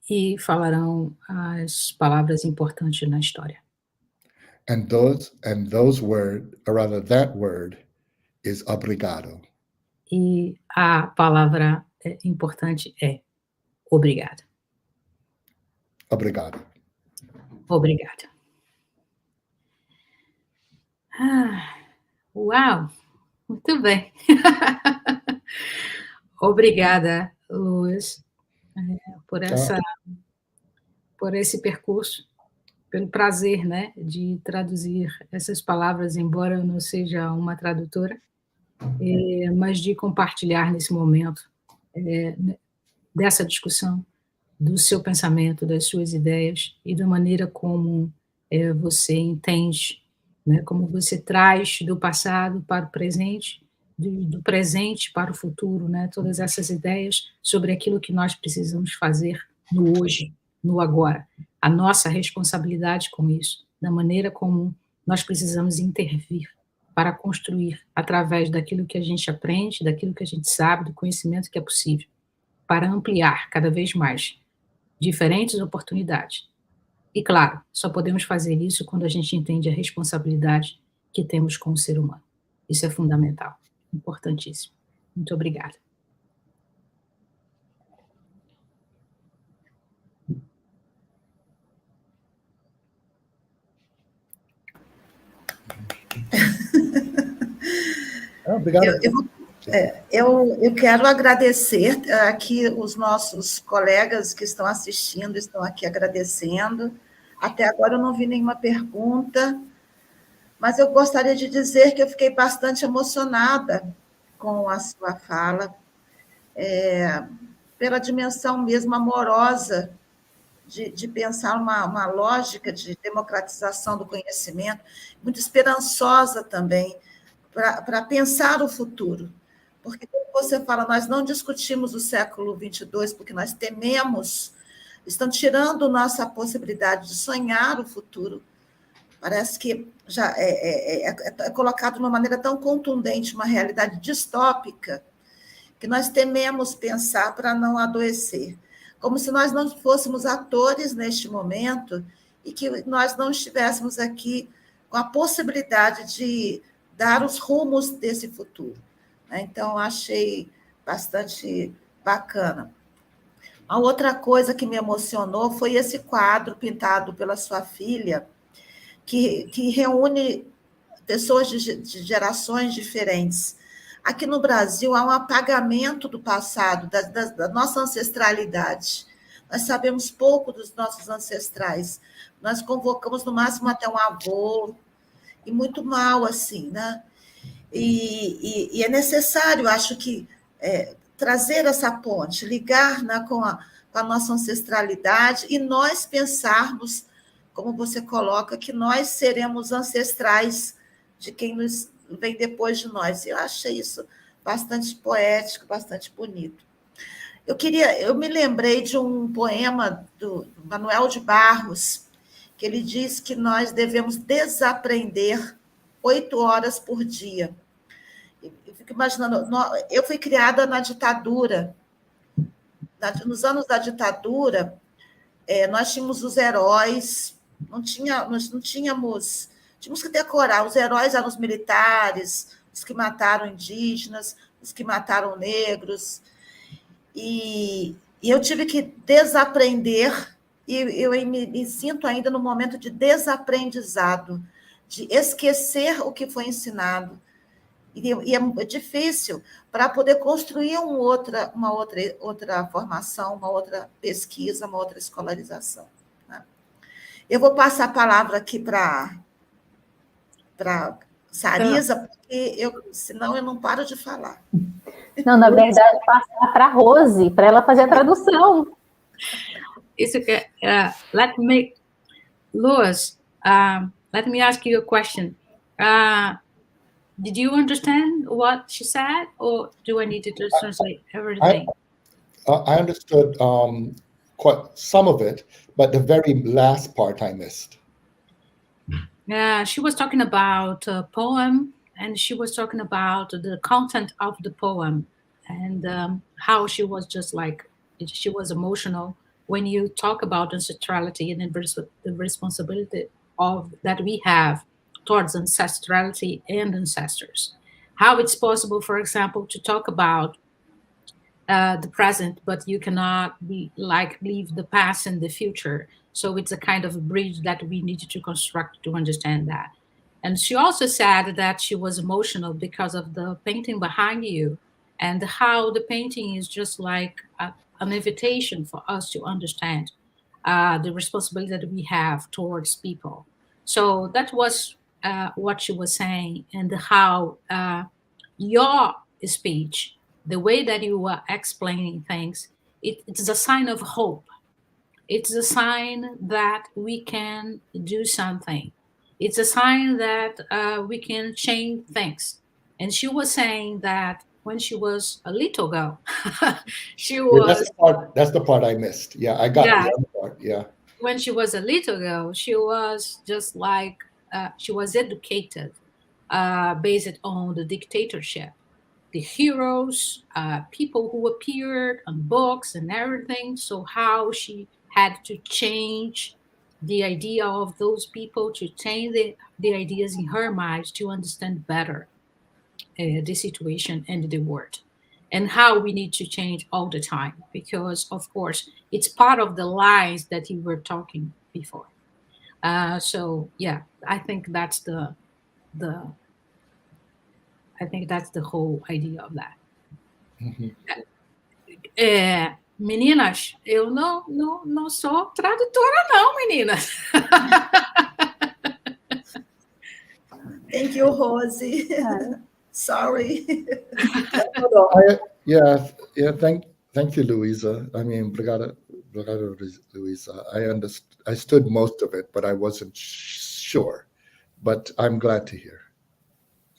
e falarão as palavras importantes na história. And those word, or rather that word, is obrigado. E a palavra importante é obrigado. Obrigado. Obrigado. Uau! Muito bem. Obrigada, Luiz, por esse percurso, pelo prazer, né, de traduzir essas palavras, embora eu não seja uma tradutora, mas de compartilhar nesse momento dessa discussão, do seu pensamento, das suas ideias e da maneira como você entende, né, como você traz do passado para o presente, do presente para o futuro, né, todas essas ideias sobre aquilo que nós precisamos fazer no hoje, no agora, a nossa responsabilidade com isso, da maneira como nós precisamos intervir para construir através daquilo que a gente aprende, daquilo que a gente sabe, do conhecimento que é possível, para ampliar cada vez mais diferentes oportunidades. E, claro, só podemos fazer isso quando a gente entende a responsabilidade que temos com o ser humano. Isso é fundamental, importantíssimo. Muito obrigada. Obrigado. Eu quero agradecer aqui os nossos colegas que estão assistindo, estão aqui agradecendo. Até agora eu não vi nenhuma pergunta, mas eu gostaria de dizer que eu fiquei bastante emocionada com a sua fala, pela dimensão mesmo amorosa de pensar uma lógica de democratização do conhecimento, muito esperançosa também, para pensar o futuro. Porque, como você fala, nós não discutimos o século XXII porque nós tememos, estão tirando nossa possibilidade de sonhar o futuro. Parece que já é colocado de uma maneira tão contundente, uma realidade distópica, que nós tememos pensar para não adoecer. Como se nós não fôssemos atores neste momento e que nós não estivéssemos aqui com a possibilidade de dar os rumos desse futuro. Então, achei bastante bacana. A outra coisa que me emocionou foi esse quadro pintado pela sua filha, que reúne pessoas de gerações diferentes. Aqui no Brasil há um apagamento do passado, da nossa ancestralidade. Nós sabemos pouco dos nossos ancestrais. Nós convocamos, no máximo, até um avô, e muito mal, assim, né? E é necessário, acho que, trazer essa ponte, ligar, né, com a nossa ancestralidade e nós pensarmos, como você coloca, que nós seremos ancestrais de quem vem depois de nós. Eu achei isso bastante poético, bastante bonito. Eu me lembrei de um poema do Manuel de Barros, que ele diz que nós devemos desaprender 8 horas por dia. Eu fico imaginando, eu fui criada na ditadura. Nos anos da ditadura, nós tínhamos os heróis, nós não tínhamos que decorar. Os heróis eram os militares, os que mataram indígenas, os que mataram negros. E eu tive que desaprender, e eu me sinto ainda no momento de desaprendizado, de esquecer o que foi ensinado. E é difícil para poder construir uma outra formação, uma outra pesquisa, uma outra escolarização. Né? Eu vou passar a palavra aqui para Sarisa, porque senão eu não paro de falar. Não, na verdade, passar para a Rose, para ela fazer a tradução. It's okay. Louis, let me ask you a question. Did you understand what she said, or do I need to translate everything? I understood quite some of it, but the very last part I missed. She was talking about a poem, and she was talking about the content of the poem, and how she was just like, she was emotional when you talk about ancestrality and the responsibility that we have towards ancestrality and ancestors. How it's possible, for example, to talk about the present, but you cannot leave the past and the future. So it's a kind of a bridge that we needed to construct to understand that. And she also said that she was emotional because of the painting behind you, and how the painting is just like an invitation for us to understand the responsibility that we have towards people. So that was what she was saying, and how your speech, the way that you were explaining things, it's a sign of hope. It's a sign that we can do something. It's a sign that we can change things. And she was saying that when she was a little girl, she was... That's the part I missed. Yeah, I got the other part, yeah. When she was a little girl, she was just like, she was educated based on the dictatorship. The heroes, people who appeared on books and everything. So how she had to change the idea of those people, to change the ideas in her mind to understand better the situation and the world, and how we need to change all the time, because of course it's part of the lies that you were talking before. So yeah, I think that's the whole idea of that. Meninas, eu não sou tradutora, não, meninas. Thank you, Rosie. Sorry. Thank you, Louisa. I mean, obrigado, Louisa. I stood most of it, but I wasn't sure. But I'm glad to hear.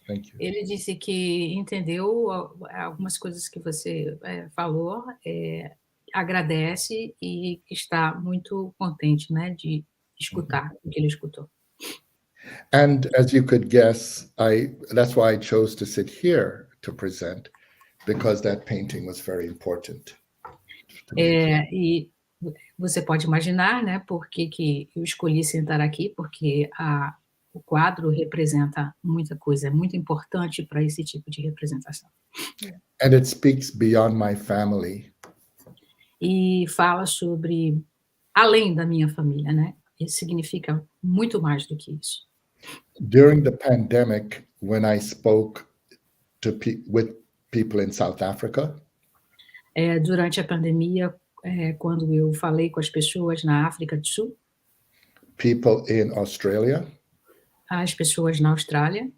Thank you. Ele disse que entendeu algumas coisas que você falou, agradece e está muito contente, né, de escutar o que ele escutou. And as you could guess, that's why I chose to sit here to present, because that painting was very important. E você pode imaginar, né, por que eu escolhi sentar aqui, porque o quadro representa muita coisa, é muito importante para esse tipo de representação. And it speaks beyond my family. E fala sobre além da minha família, né? Isso significa muito mais do que isso. During the pandemic, when I spoke with people in South Africa, durante a pandemia, quando eu falei com as pessoas na África do Sul, people in Australia, as pessoas na Austrália,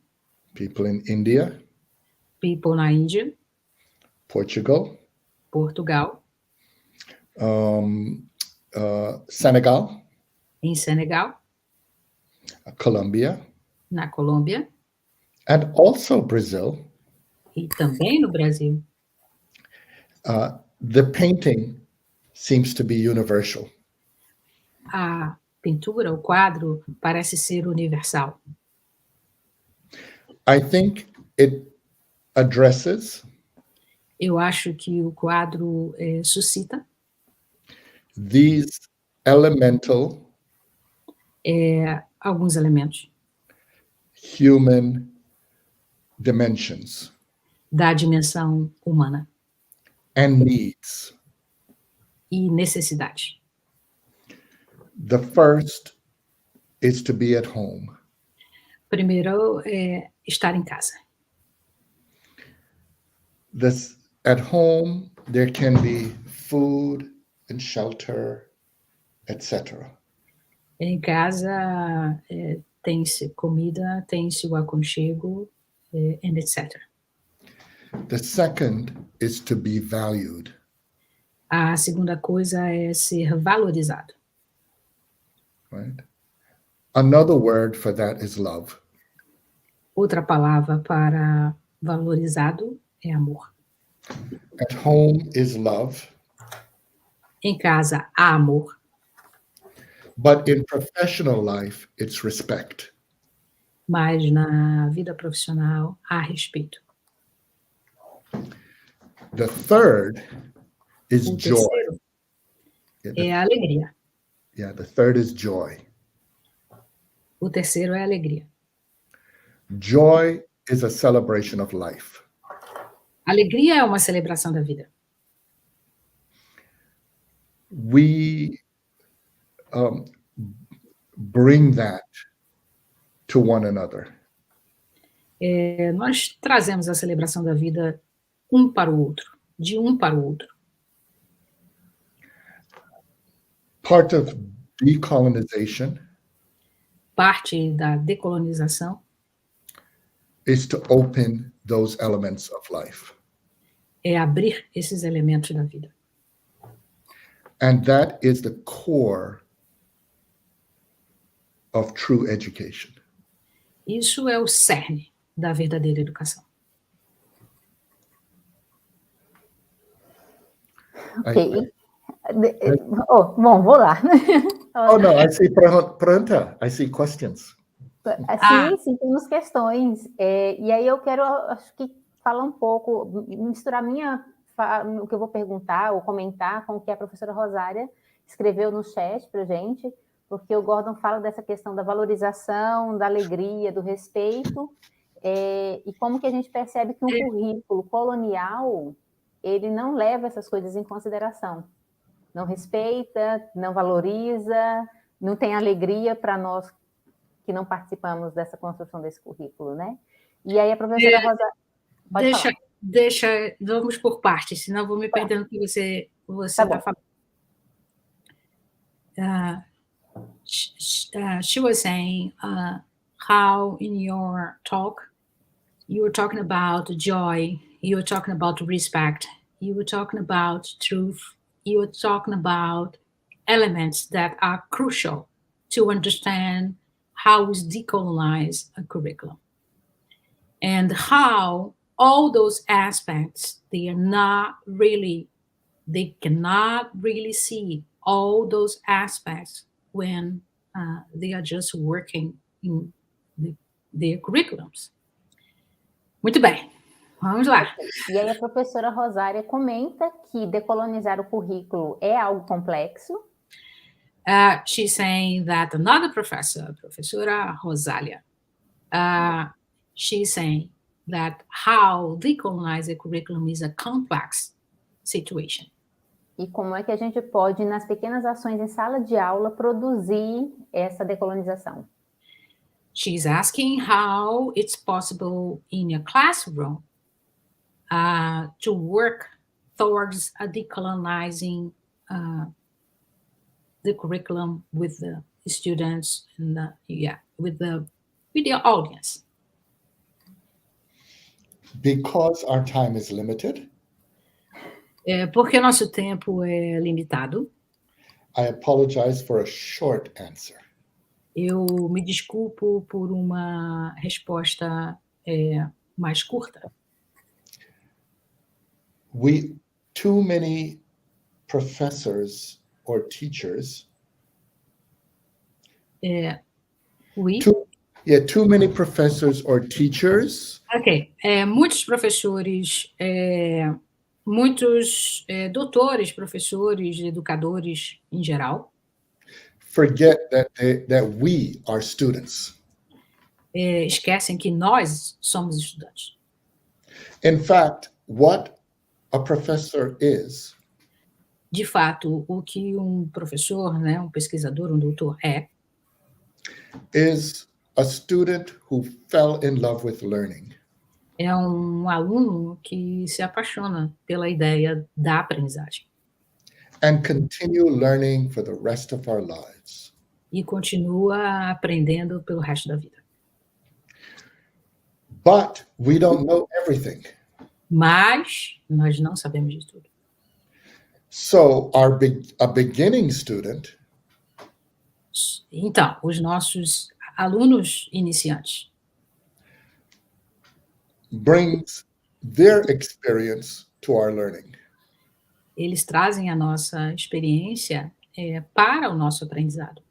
people in India, people na Índia, Portugal, Senegal, em Senegal, Colombia, na Colômbia, and also Brazil, e também no Brasil. The painting seems to be universal. A pintura, o quadro, parece ser universal. I think it addresses. Eu acho que o quadro suscita These elemental. Alguns elementos. Human dimensions. Da dimensão humana. And needs. E necessidade. The first is to be at home. Primeiro é estar em casa. At home, there can be food and shelter, etc. Em casa tem-se comida, tem-se o aconchego, and etc. The second is to be valued. A segunda coisa é ser valorizado. Right? Another word for that is love. Outra palavra para valorizado é amor. At home is love. Em casa há amor. But in professional life, it's respect. Mas na vida profissional há respeito. The third is joy. É a alegria. Yeah, the third is joy. O terceiro é a alegria. Joy is a celebration of life. Alegria é uma celebração da vida. We bring that to one another. Nós trazemos a celebração da vida um para o outro, de um para o outro. Part of decolonization Parte da decolonização is to open those elements of life. É abrir esses elementos da vida. And that is the core of true education. Isso é o cerne da verdadeira educação. Ok. Bom, vou lá. Oh, no, I see pronta. I see questions. Sim, temos questões. E aí eu quero, acho que, falar um pouco, misturar o que eu vou perguntar ou comentar com o que a professora Rosária escreveu no chat para a gente, porque o Gordon fala dessa questão da valorização, da alegria, do respeito, e como que a gente percebe que um currículo colonial, ele não leva essas coisas em consideração. Não respeita, não valoriza, não tem alegria para nós que não participamos dessa construção desse currículo, né? E aí a professora Rosária... vamos por partes, senão vou me perder no que você Tá está bom. falando. She was saying how in your talk you were talking about joy, you were talking about respect, you were talking about truth, you were talking about elements that are crucial to understand how we decolonize a curriculum. And how all those aspects, they cannot really see all those aspects when they are just working in their curriculums. Muito bem, vamos lá. E aí a professora Rosália comenta que decolonizar o currículo é algo complexo. She's saying that another professor, Professora Rosália, she's saying that how decolonize a curriculum is a complex situation. E como é que a gente pode, nas pequenas ações em sala de aula, produzir essa decolonização? She's asking how it's possible in a classroom to work towards a decolonizing the curriculum with the students and with the audience. Because our time is limited, Porque nosso tempo é limitado, I apologize for a short answer. eu me desculpo por uma resposta mais curta. Too many professors or teachers. Too many professors or teachers. Ok, muitos professores, muitos doutores, professores, educadores em geral, forget that we are students. Esquecem que nós somos estudantes. In fact, what a professor is. De fato, o que um professor, né, um pesquisador, um doutor is a student who fell in love with learning. É um aluno que se apaixona pela ideia da aprendizagem. And continue learning for the rest of our lives. E continua aprendendo pelo resto da vida. But we don't know everything. Mas nós não sabemos de tudo. So a beginning student. Então, os nossos alunos iniciantes brings their experience to our learning. Eles trazem a nossa experiência para o nosso aprendizado.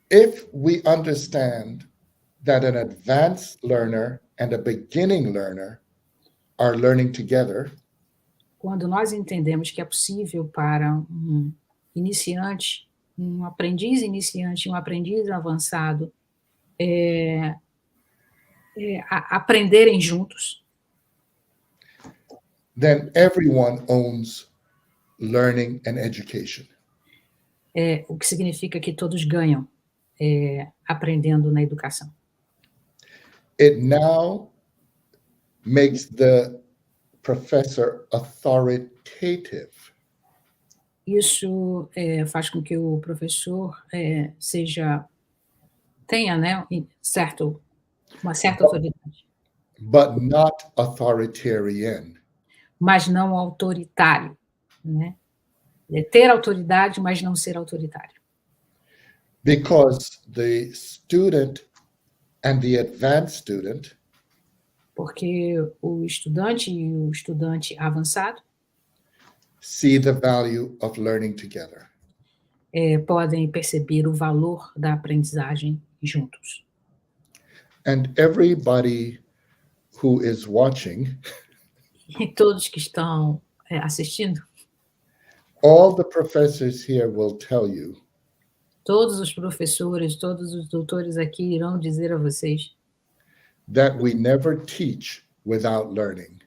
If we understand that an advanced learner and a beginning learner are learning together, quando nós entendemos que é possível para um iniciante, um aprendiz iniciante, um aprendiz avançado, aprenderem juntos, then everyone owns learning and education. O que significa que todos ganham aprendendo na educação. It now makes the professor authoritative. Isso faz com que o professor tenha, né, uma certa autoridade. But not authoritarian. Mas não autoritário, né? Ter autoridade, mas não ser autoritário. Because the student and the advanced student, porque o estudante e o estudante avançado see the value of learning together. Podem perceber o valor da aprendizagem juntos. And everybody who is watching, e todos que estão assistindo, all the professors here will tell you, todos os professores, todos os doutores aqui irão dizer a vocês that we never teach without learning.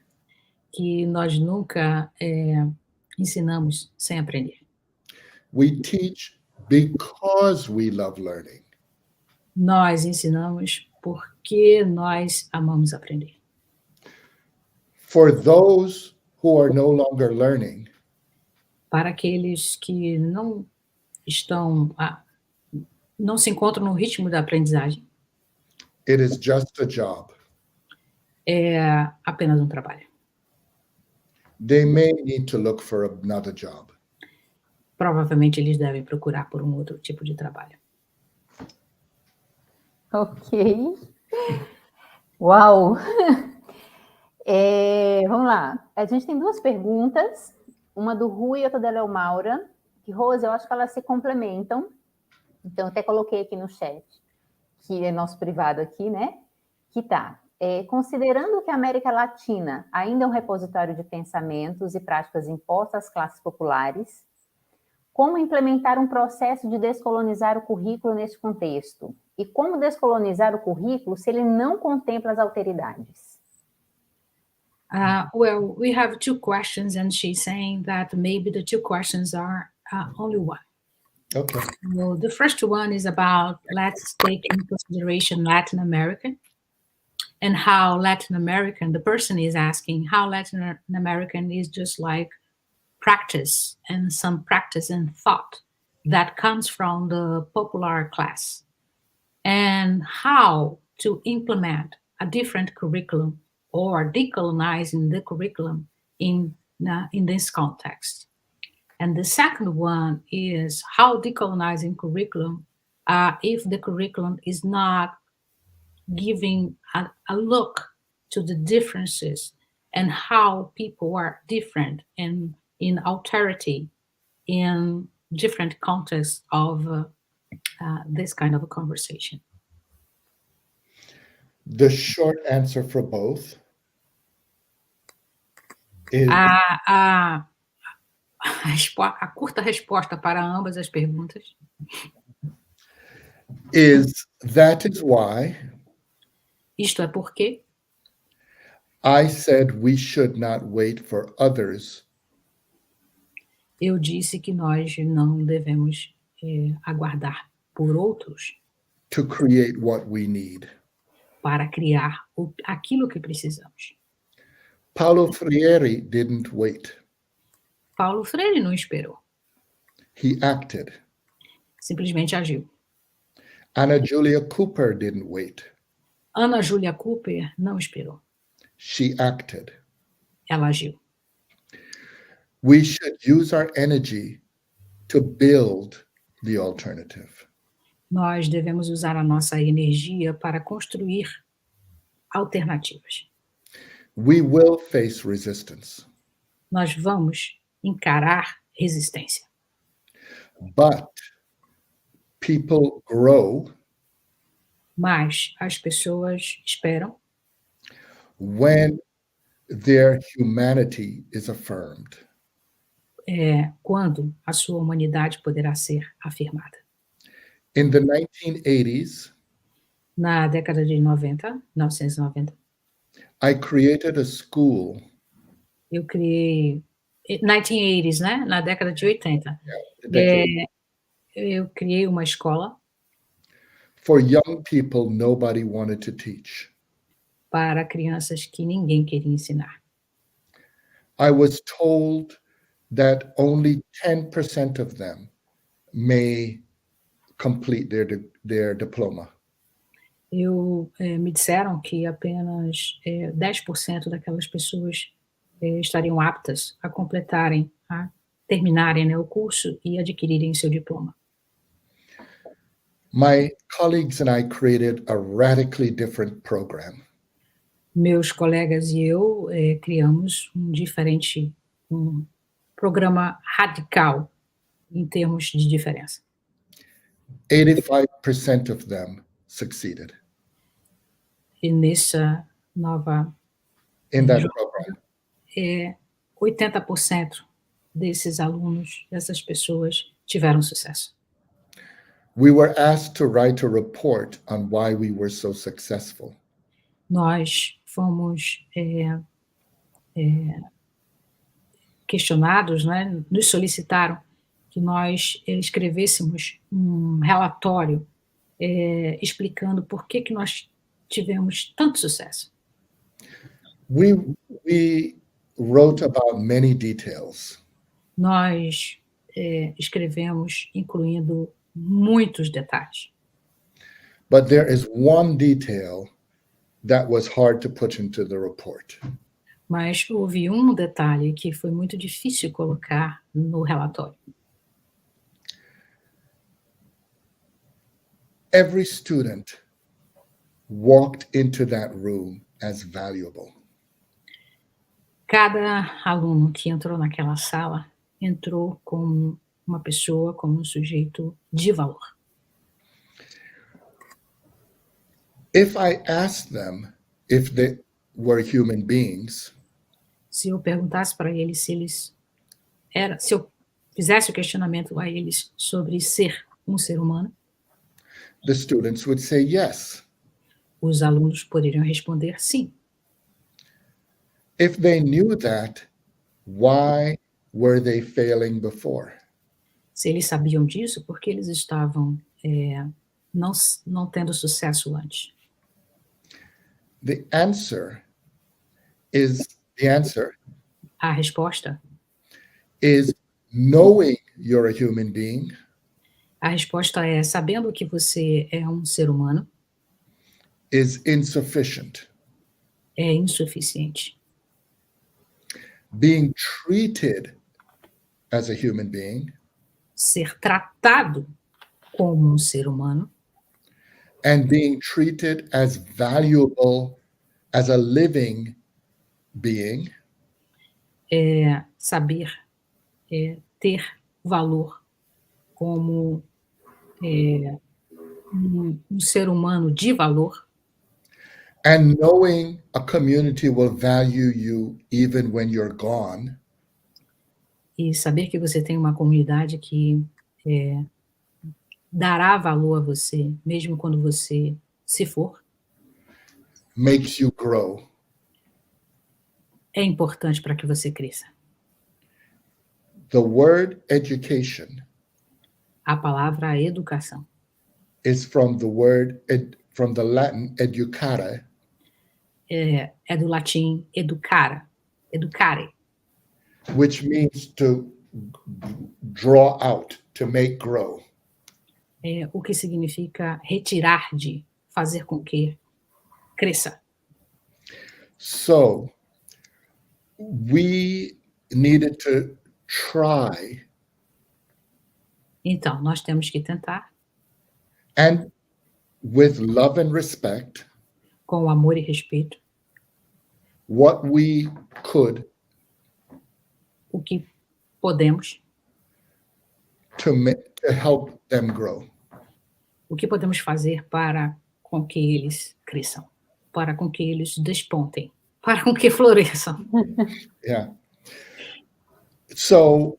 Que nós nunca ensinamos sem aprender. We teach because we love learning. Nós ensinamos porque nós amamos aprender. For those who are no longer learning, para aqueles que não se encontram no ritmo da aprendizagem, it is just a job. é apenas um trabalho. They may need to look for another job. Provavelmente eles devem procurar por um outro tipo de trabalho. Ok. Uau! Vamos lá. A gente tem duas perguntas, uma do Rui e outra da Léo Maura, que, Rose, eu acho que elas se complementam. Então, eu até coloquei aqui no chat, que é nosso privado aqui, né? Que tá. Considerando que a América Latina ainda é um repositório de pensamentos e práticas impostas às classes populares, como implementar um processo de descolonizar o currículo nesse contexto? E como descolonizar o currículo se ele não contempla as alteridades? Well, we have two questions, and she's saying that maybe the two questions are only one. Okay. Well, the first one is about, let's take into consideration Latin America, and how Latin American, the person is asking how Latin American is just like practice and some practice and thought that comes from the popular class, and how to implement a different curriculum or decolonizing the curriculum in this context. And the second one is how decolonizing curriculum, if the curriculum is not giving a look to the differences and how people are different and in alterity in different contexts of this kind of a conversation. The short answer for both is A curta resposta para ambas as perguntas that is why isto é porque I said we should not wait for others eu disse que nós não devemos aguardar por outros to create what we need. para criar aquilo que precisamos. Paulo Freire didn't wait. Paulo Freire não esperou, He acted. simplesmente agiu. Anna Julia Cooper didn't wait. Ana Julia Cooper não esperou, She acted. ela agiu. We should use our energy to build the alternative. Nós devemos usar a nossa energia para construir alternativas. We will face resistance, Nós vamos encarar resistência. but people grow Mas as pessoas esperam when their humanity is affirmed. Quando a sua humanidade poderá ser afirmada. In the 1980s, Na década de 1990, I created a school. eu criei 1980s, né? Na década de 80. Eu criei uma escola For young people nobody wanted to teach. para crianças que ninguém queria ensinar. I was told that only 10% of them may complete their diploma. Me disseram que apenas 10% daquelas pessoas estariam aptas a completarem, a terminarem, né, o curso e adquirirem seu diploma. My colleagues and I created a radically different program. Meus colegas e eu criamos um programa radical em termos de diferença. 85% of them succeeded E nessa nova in that program. 80% desses alunos, dessas pessoas, tiveram sucesso. We were asked to write a report on why we were so successful. Nós fomos questionados, né? Nos solicitaram que nós escrevêssemos um relatório explicando por que nós tivemos tanto sucesso. We We wrote about many details. Nós escrevemos incluindo muitos detalhes. But there is one detail that was hard to put into the report. Mas houve um detalhe que foi muito difícil colocar no relatório. Every student walked into that room as valuable. Cada aluno que entrou naquela sala entrou como uma pessoa, como um sujeito de valor. If I asked them if they were human beings, Se eu perguntasse para eles se eu fizesse o questionamento a eles sobre ser um ser humano, the students would say yes. os alunos poderiam responder sim. If they knew that, why were they failing before? Se eles sabiam disso, por que eles estavam não tendo sucesso antes? The answer A resposta is knowing you're a human being é sabendo que você é um ser humano, is insufficient. é insuficiente. Being treated as a human being Ser tratado como um ser humano and being treated as valuable as a living being saber ter valor como um ser humano de valor and knowing a community will value you even when you're gone e saber que você tem uma comunidade que dará valor a você mesmo quando você se for, makes you grow. é importante para que você cresça. The word education A palavra educação is from the Latin educare, é do latim educare, which means to draw out, to make grow. O que significa retirar de, fazer com que cresça. So we needed to try Então, nós temos que tentar, and with love and respect, com amor e respeito, what we could o que podemos, to help them grow. o que podemos fazer para com que eles cresçam, para com que eles despontem, para com que floresçam. Yeah. So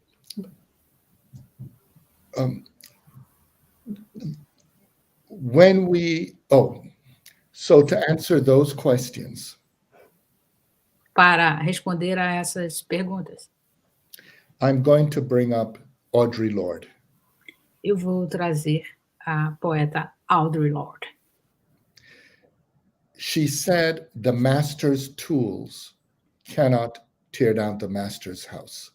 so to answer those questions, Para responder a essas perguntas, I'm going to bring up Audre Lorde. eu vou trazer a poeta Audre Lorde. She said the master's tools cannot tear down the master's house.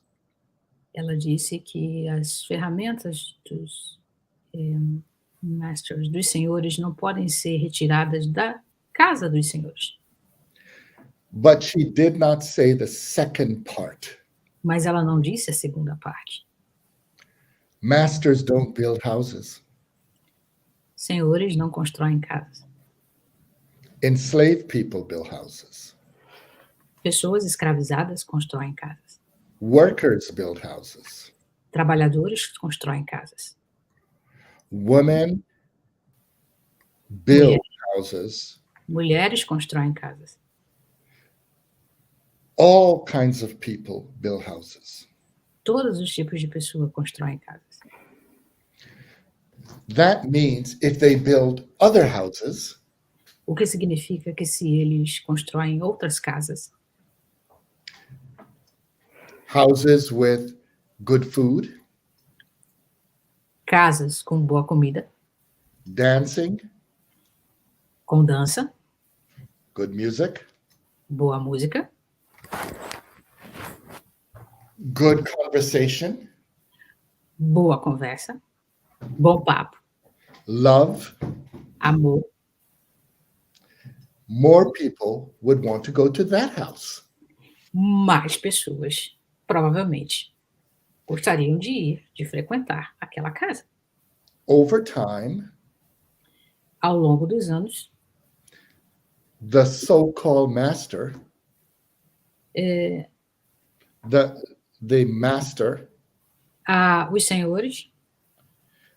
Ela disse que as ferramentas dos masters, dos senhores, não podem ser retiradas da casa dos senhores. But she did not say the second part. Mas ela não disse a segunda parte. Masters don't build houses. Senhores não constroem casas. Enslaved people build houses. Pessoas escravizadas constroem casas. Workers build houses. Trabalhadores constroem casas. Women build houses. Mulheres constroem casas. All kinds of people build houses. Todos os tipos de pessoa constroem casas. That means if they build other houses, O que significa que se eles constroem outras casas, houses with good food, casas com boa comida, dancing, com dança, good music, boa música, good conversation, boa conversa, bom papo, love, amor, more people would want to go to that house. mais pessoas provavelmente gostariam de ir, de frequentar aquela casa. Over time, Ao longo dos anos, the so-called master, the master os senhores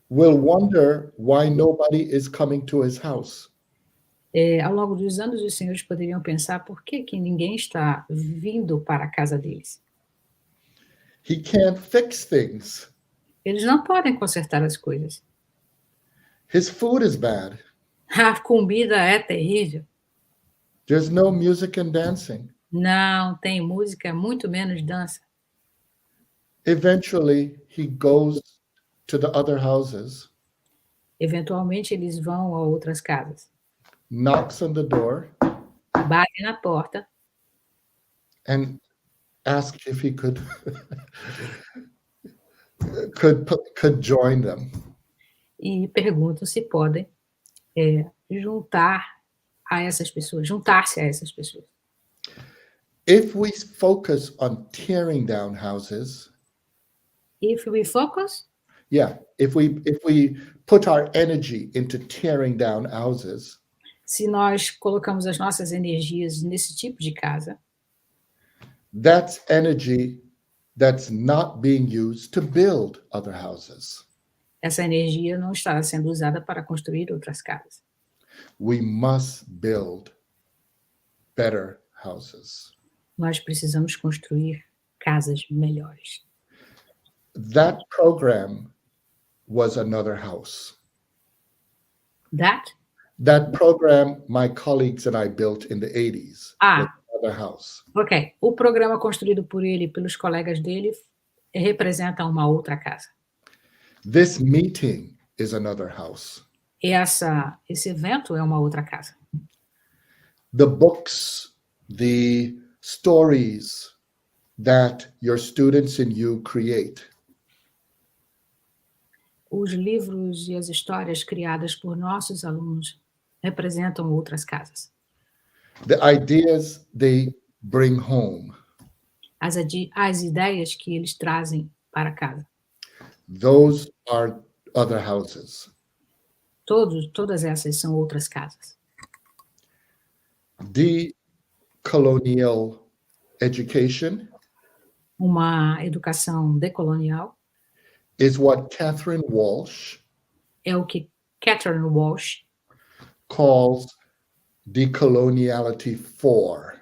will wonder why nobody is coming to his house. Ao longo dos anos, os senhores poderiam pensar por que ninguém está vindo para a casa deles. He can't fix things. Eles não podem consertar as coisas. His food is bad. A comida é terrível. There's no music and dancing. Não tem música, muito menos dança. Eventually, he goes to the other houses, Eventualmente, eles vão a outras casas. knocks on the door, Batem na porta and asks if he could join them. e perguntam se podem juntar-se a essas pessoas. If we focus on tearing down houses, If we focus, if we put our energy into tearing down houses, se nós colocamos as nossas energias nesse tipo de casa, that's energy that's not being used to build other houses. essa energia não estará sendo usada para construir outras casas. We must build better houses. Nós precisamos construir casas melhores. That program was another house. That? That program my colleagues and I built in the 80s was another house. Ok. O programa construído por ele e pelos colegas dele representa uma outra casa. This meeting is another house. Esse evento é uma outra casa. The books, the stories that your students and you create, os livros e as histórias criadas por nossos alunos representam outras casas. the ideas they bring home, As ideias que eles trazem para casa. those are other houses. Todas essas são outras casas. Decolonial education Uma educação decolonial is what Catherine Walsh é o que Catherine Walsh calls decoloniality for.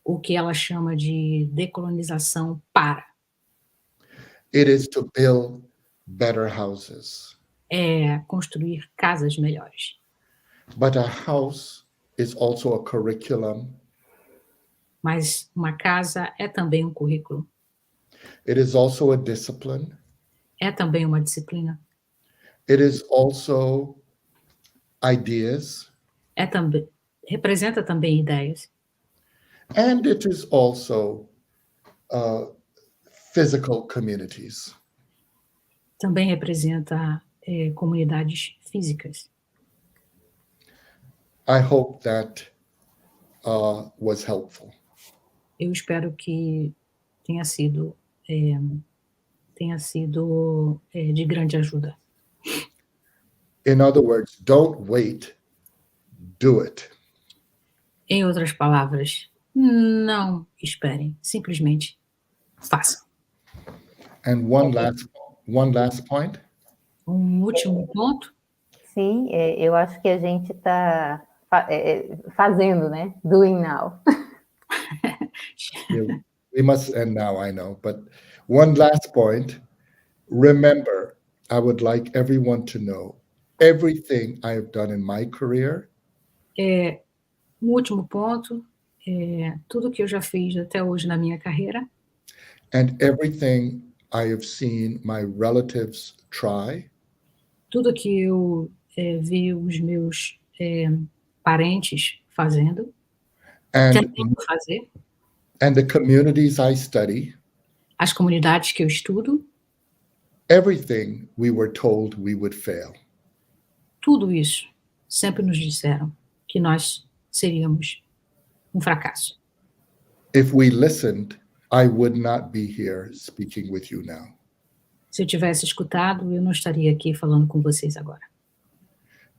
o que ela chama de decolonização para. It is to build better houses. É construir casas melhores. But a house is also a curriculum. Mas uma casa é também um currículo. It is also a discipline. É também uma disciplina. It is also ideas. Representa também ideias. And it is also physical communities. Também representa comunidades físicas. I hope that was helpful. Eu espero que tenha sido de grande ajuda. In other words, don't wait, do it. Em outras palavras, não esperem, simplesmente façam. And one last point. Último ponto. Sim, eu acho que a gente está fazendo, né? Doing now. We must end now, I know. But one last point. Remember, I would like everyone to know everything I have done in my career. Último ponto. Tudo que eu já fiz até hoje na minha carreira. And everything I have seen my relatives try. Tudo que eu vi os meus parentes fazendo. Tentando fazer. And the communities I study. as comunidades que eu estudo, everything we were told we would fail. tudo isso sempre nos disseram que nós seríamos um fracasso. If we listened, I would not be here speaking with you now. Se eu tivesse escutado, eu não estaria aqui falando com vocês agora.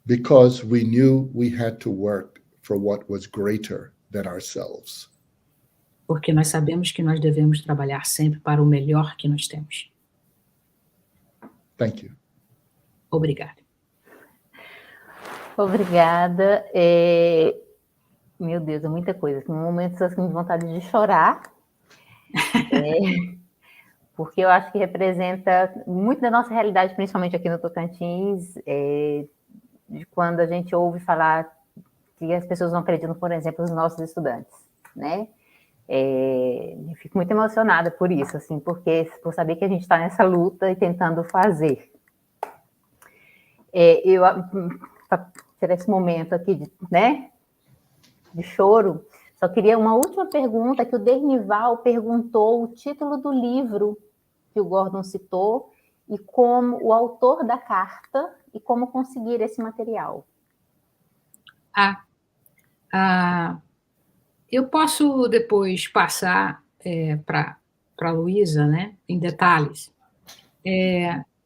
Because we knew we had to work for what was greater than ourselves. Porque nós sabemos que nós devemos trabalhar sempre para o melhor que nós temos. Thank you. Obrigada. Obrigada. Meu Deus, é muita coisa. Tem momentos assim de vontade de chorar. Porque eu acho que representa muito da nossa realidade, principalmente aqui no Tocantins, de quando a gente ouve falar que as pessoas não acreditam, por exemplo, nos nossos estudantes, né? Eu fico muito emocionada por isso, assim, por saber que a gente está nessa luta e tentando fazer. Para tirar esse momento aqui, de choro, só queria uma última pergunta, que o Dernival perguntou o título do livro que o Gordon citou e como o autor da carta e como conseguir esse material. Eu posso depois passar para a Luísa, né, em detalhes.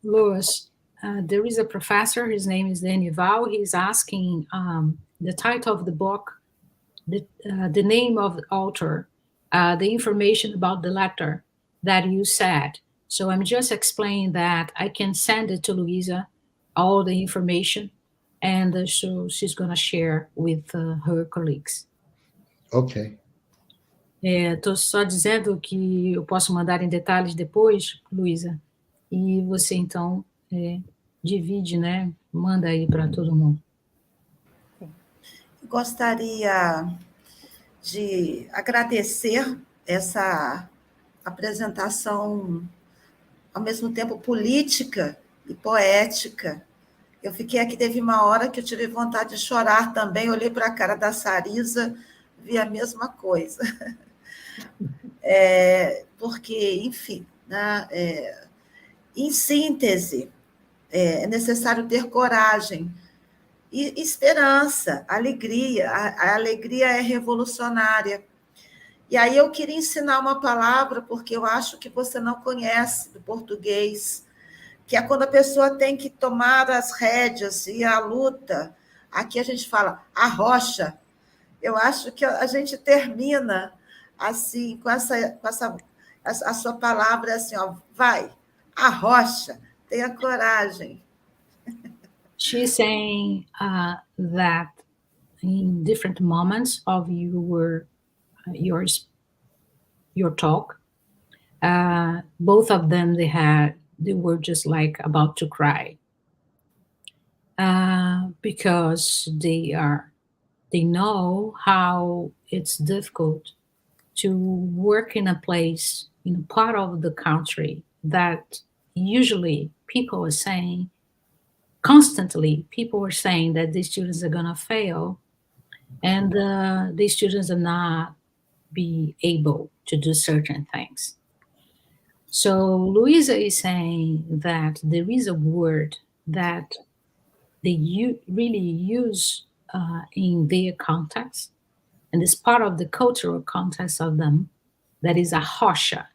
Lois, there is a professor, his name is Dernival, he's asking the title of the book, the name of the author, the information about the letter that you said. So I'm just explaining that I can send it to Luísa, all the information, and so she's going to share with her colleagues. Okay. Estou só dizendo que eu posso mandar em detalhes depois, Luísa, e você então divide, né? Manda aí para todo mundo. Gostaria de agradecer essa apresentação, ao mesmo tempo política e poética. Eu fiquei aqui, teve uma hora que eu tive vontade de chorar também, olhei para a cara da Sarisa, vi a mesma coisa. Porque, enfim, né, em síntese, é necessário ter coragem e esperança, alegria. A alegria é revolucionária. E aí eu queria ensinar uma palavra, porque eu acho que você não conhece do português, que é quando a pessoa tem que tomar as rédeas e a luta. Aqui a gente fala arrocha. Eu acho que a gente termina assim, com a sua palavra, assim, ó, vai, arrocha, tenha coragem. She's saying that in different moments of your talk, both of them they were just like about to cry, because they know how it's difficult to work in a place, in a part of the country that usually people are saying, constantly people are saying that these students are going to fail, and these students are not be able to do certain things. So Luísa is saying that there is a word that they really use in their context, and it's part of the cultural context of them, that is arrocha.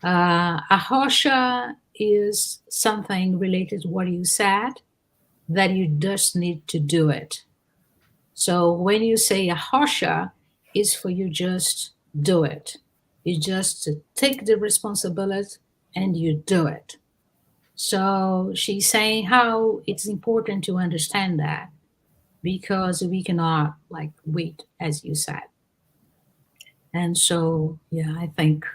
Arrocha is something related to what you said, that you just need to do it. So when you say arrocha, is for you just do it. You just take the responsibility and you do it. So she's saying how it's important to understand that, because we cannot wait, as you said. And so, yeah, I think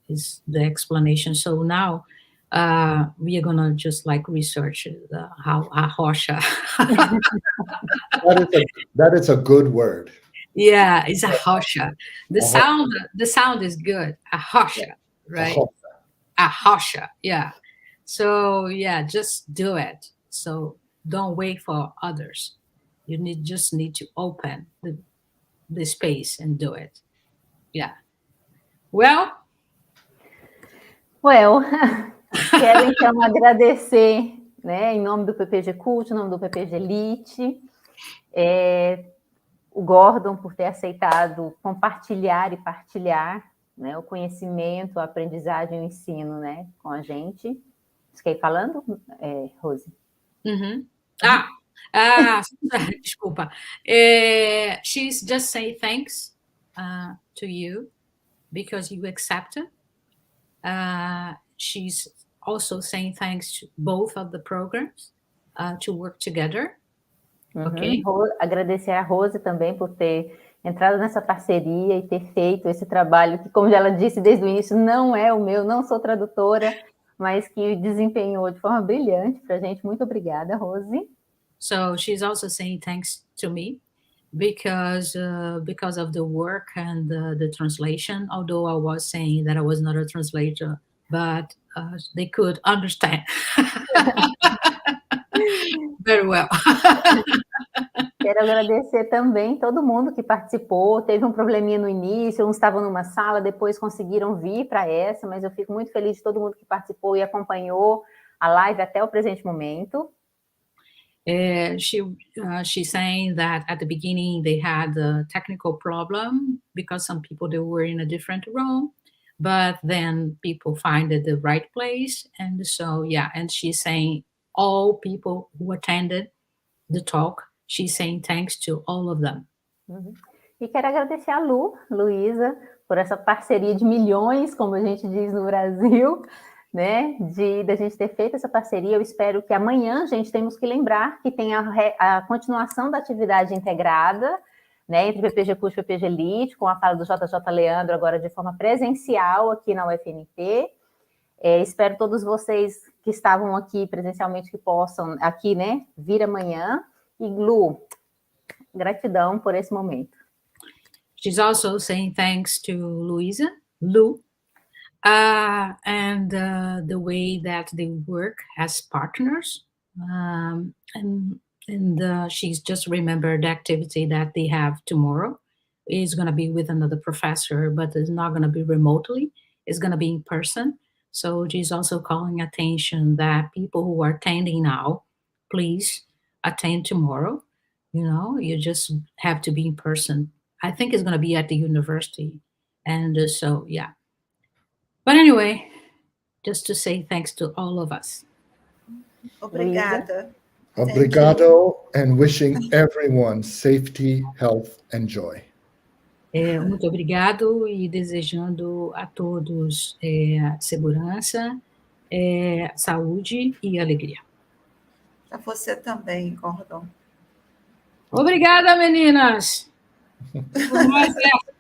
is the explanation. So now we are gonna just research how arrocha. That is a good word. Yeah, it's arrocha. The sound is good. Arrocha, right? Arrocha, yeah. So yeah, just do it. So don't wait for others. You just need to open the space and do it. Yeah. Well, Well, quero então agradecer, né, em nome do PPG Cult, em nome do PPG Elite, o Gordon por ter aceitado compartilhar e partilhar, né, o conhecimento, a aprendizagem e o ensino, né, com a gente. Você quer ir falando, Rose? Uhum. Desculpa. She's just saying thanks to you because you accepted. She's also saying thanks to both of the programs to work together. Ok? Agradecer a Rose também por ter entrado nessa parceria e ter feito esse trabalho que, como ela disse desde o início, não é o meu, não sou tradutora, mas que desempenhou de forma brilhante para a gente. Muito obrigada, Rose. So she's also saying thanks to me because of the work and the translation, although I was saying that I was not a translator, but they could understand very well. Quero agradecer também todo mundo que participou. Teve um probleminha no início, uns estavam numa sala, depois conseguiram vir para essa, mas eu fico muito feliz de todo mundo que participou e acompanhou a live até o presente momento. She's saying that at the beginning they had a technical problem because some people, they were in a different room, but then people find it the right place. And so, yeah, and she's saying all people who attended the talk, she's saying thanks to all of them. E quero agradecer a Luísa, por essa parceria de milhões, como a gente diz no Brasil, né, da gente ter feito essa parceria. Eu espero que amanhã, gente, temos que lembrar que tem a continuação da atividade integrada, né, entre PPG Cult e PPG Elite, com a fala do JJ Leandro, agora de forma presencial aqui na UFNT. Espero todos vocês que estavam aqui presencialmente que possam aqui, né, vir amanhã. E Lu, gratidão por esse momento. She's also saying thanks to Lu, and the way that they work as partners. And she's just remembered the activity that they have tomorrow is going to be with another professor, but it's not going to be remotely. It's going to be in person. So she's also calling attention that people who are attending now, please attend tomorrow. You know, you just have to be in person. I think it's going to be at the university. And so, yeah. But anyway, just to say thanks to all of us. Obrigada. Obrigado, and wishing everyone safety, health, and joy. Muito obrigado e desejando a todos segurança, saúde e alegria. Para você também, Gordon. Obrigada, meninas! Por mais essa.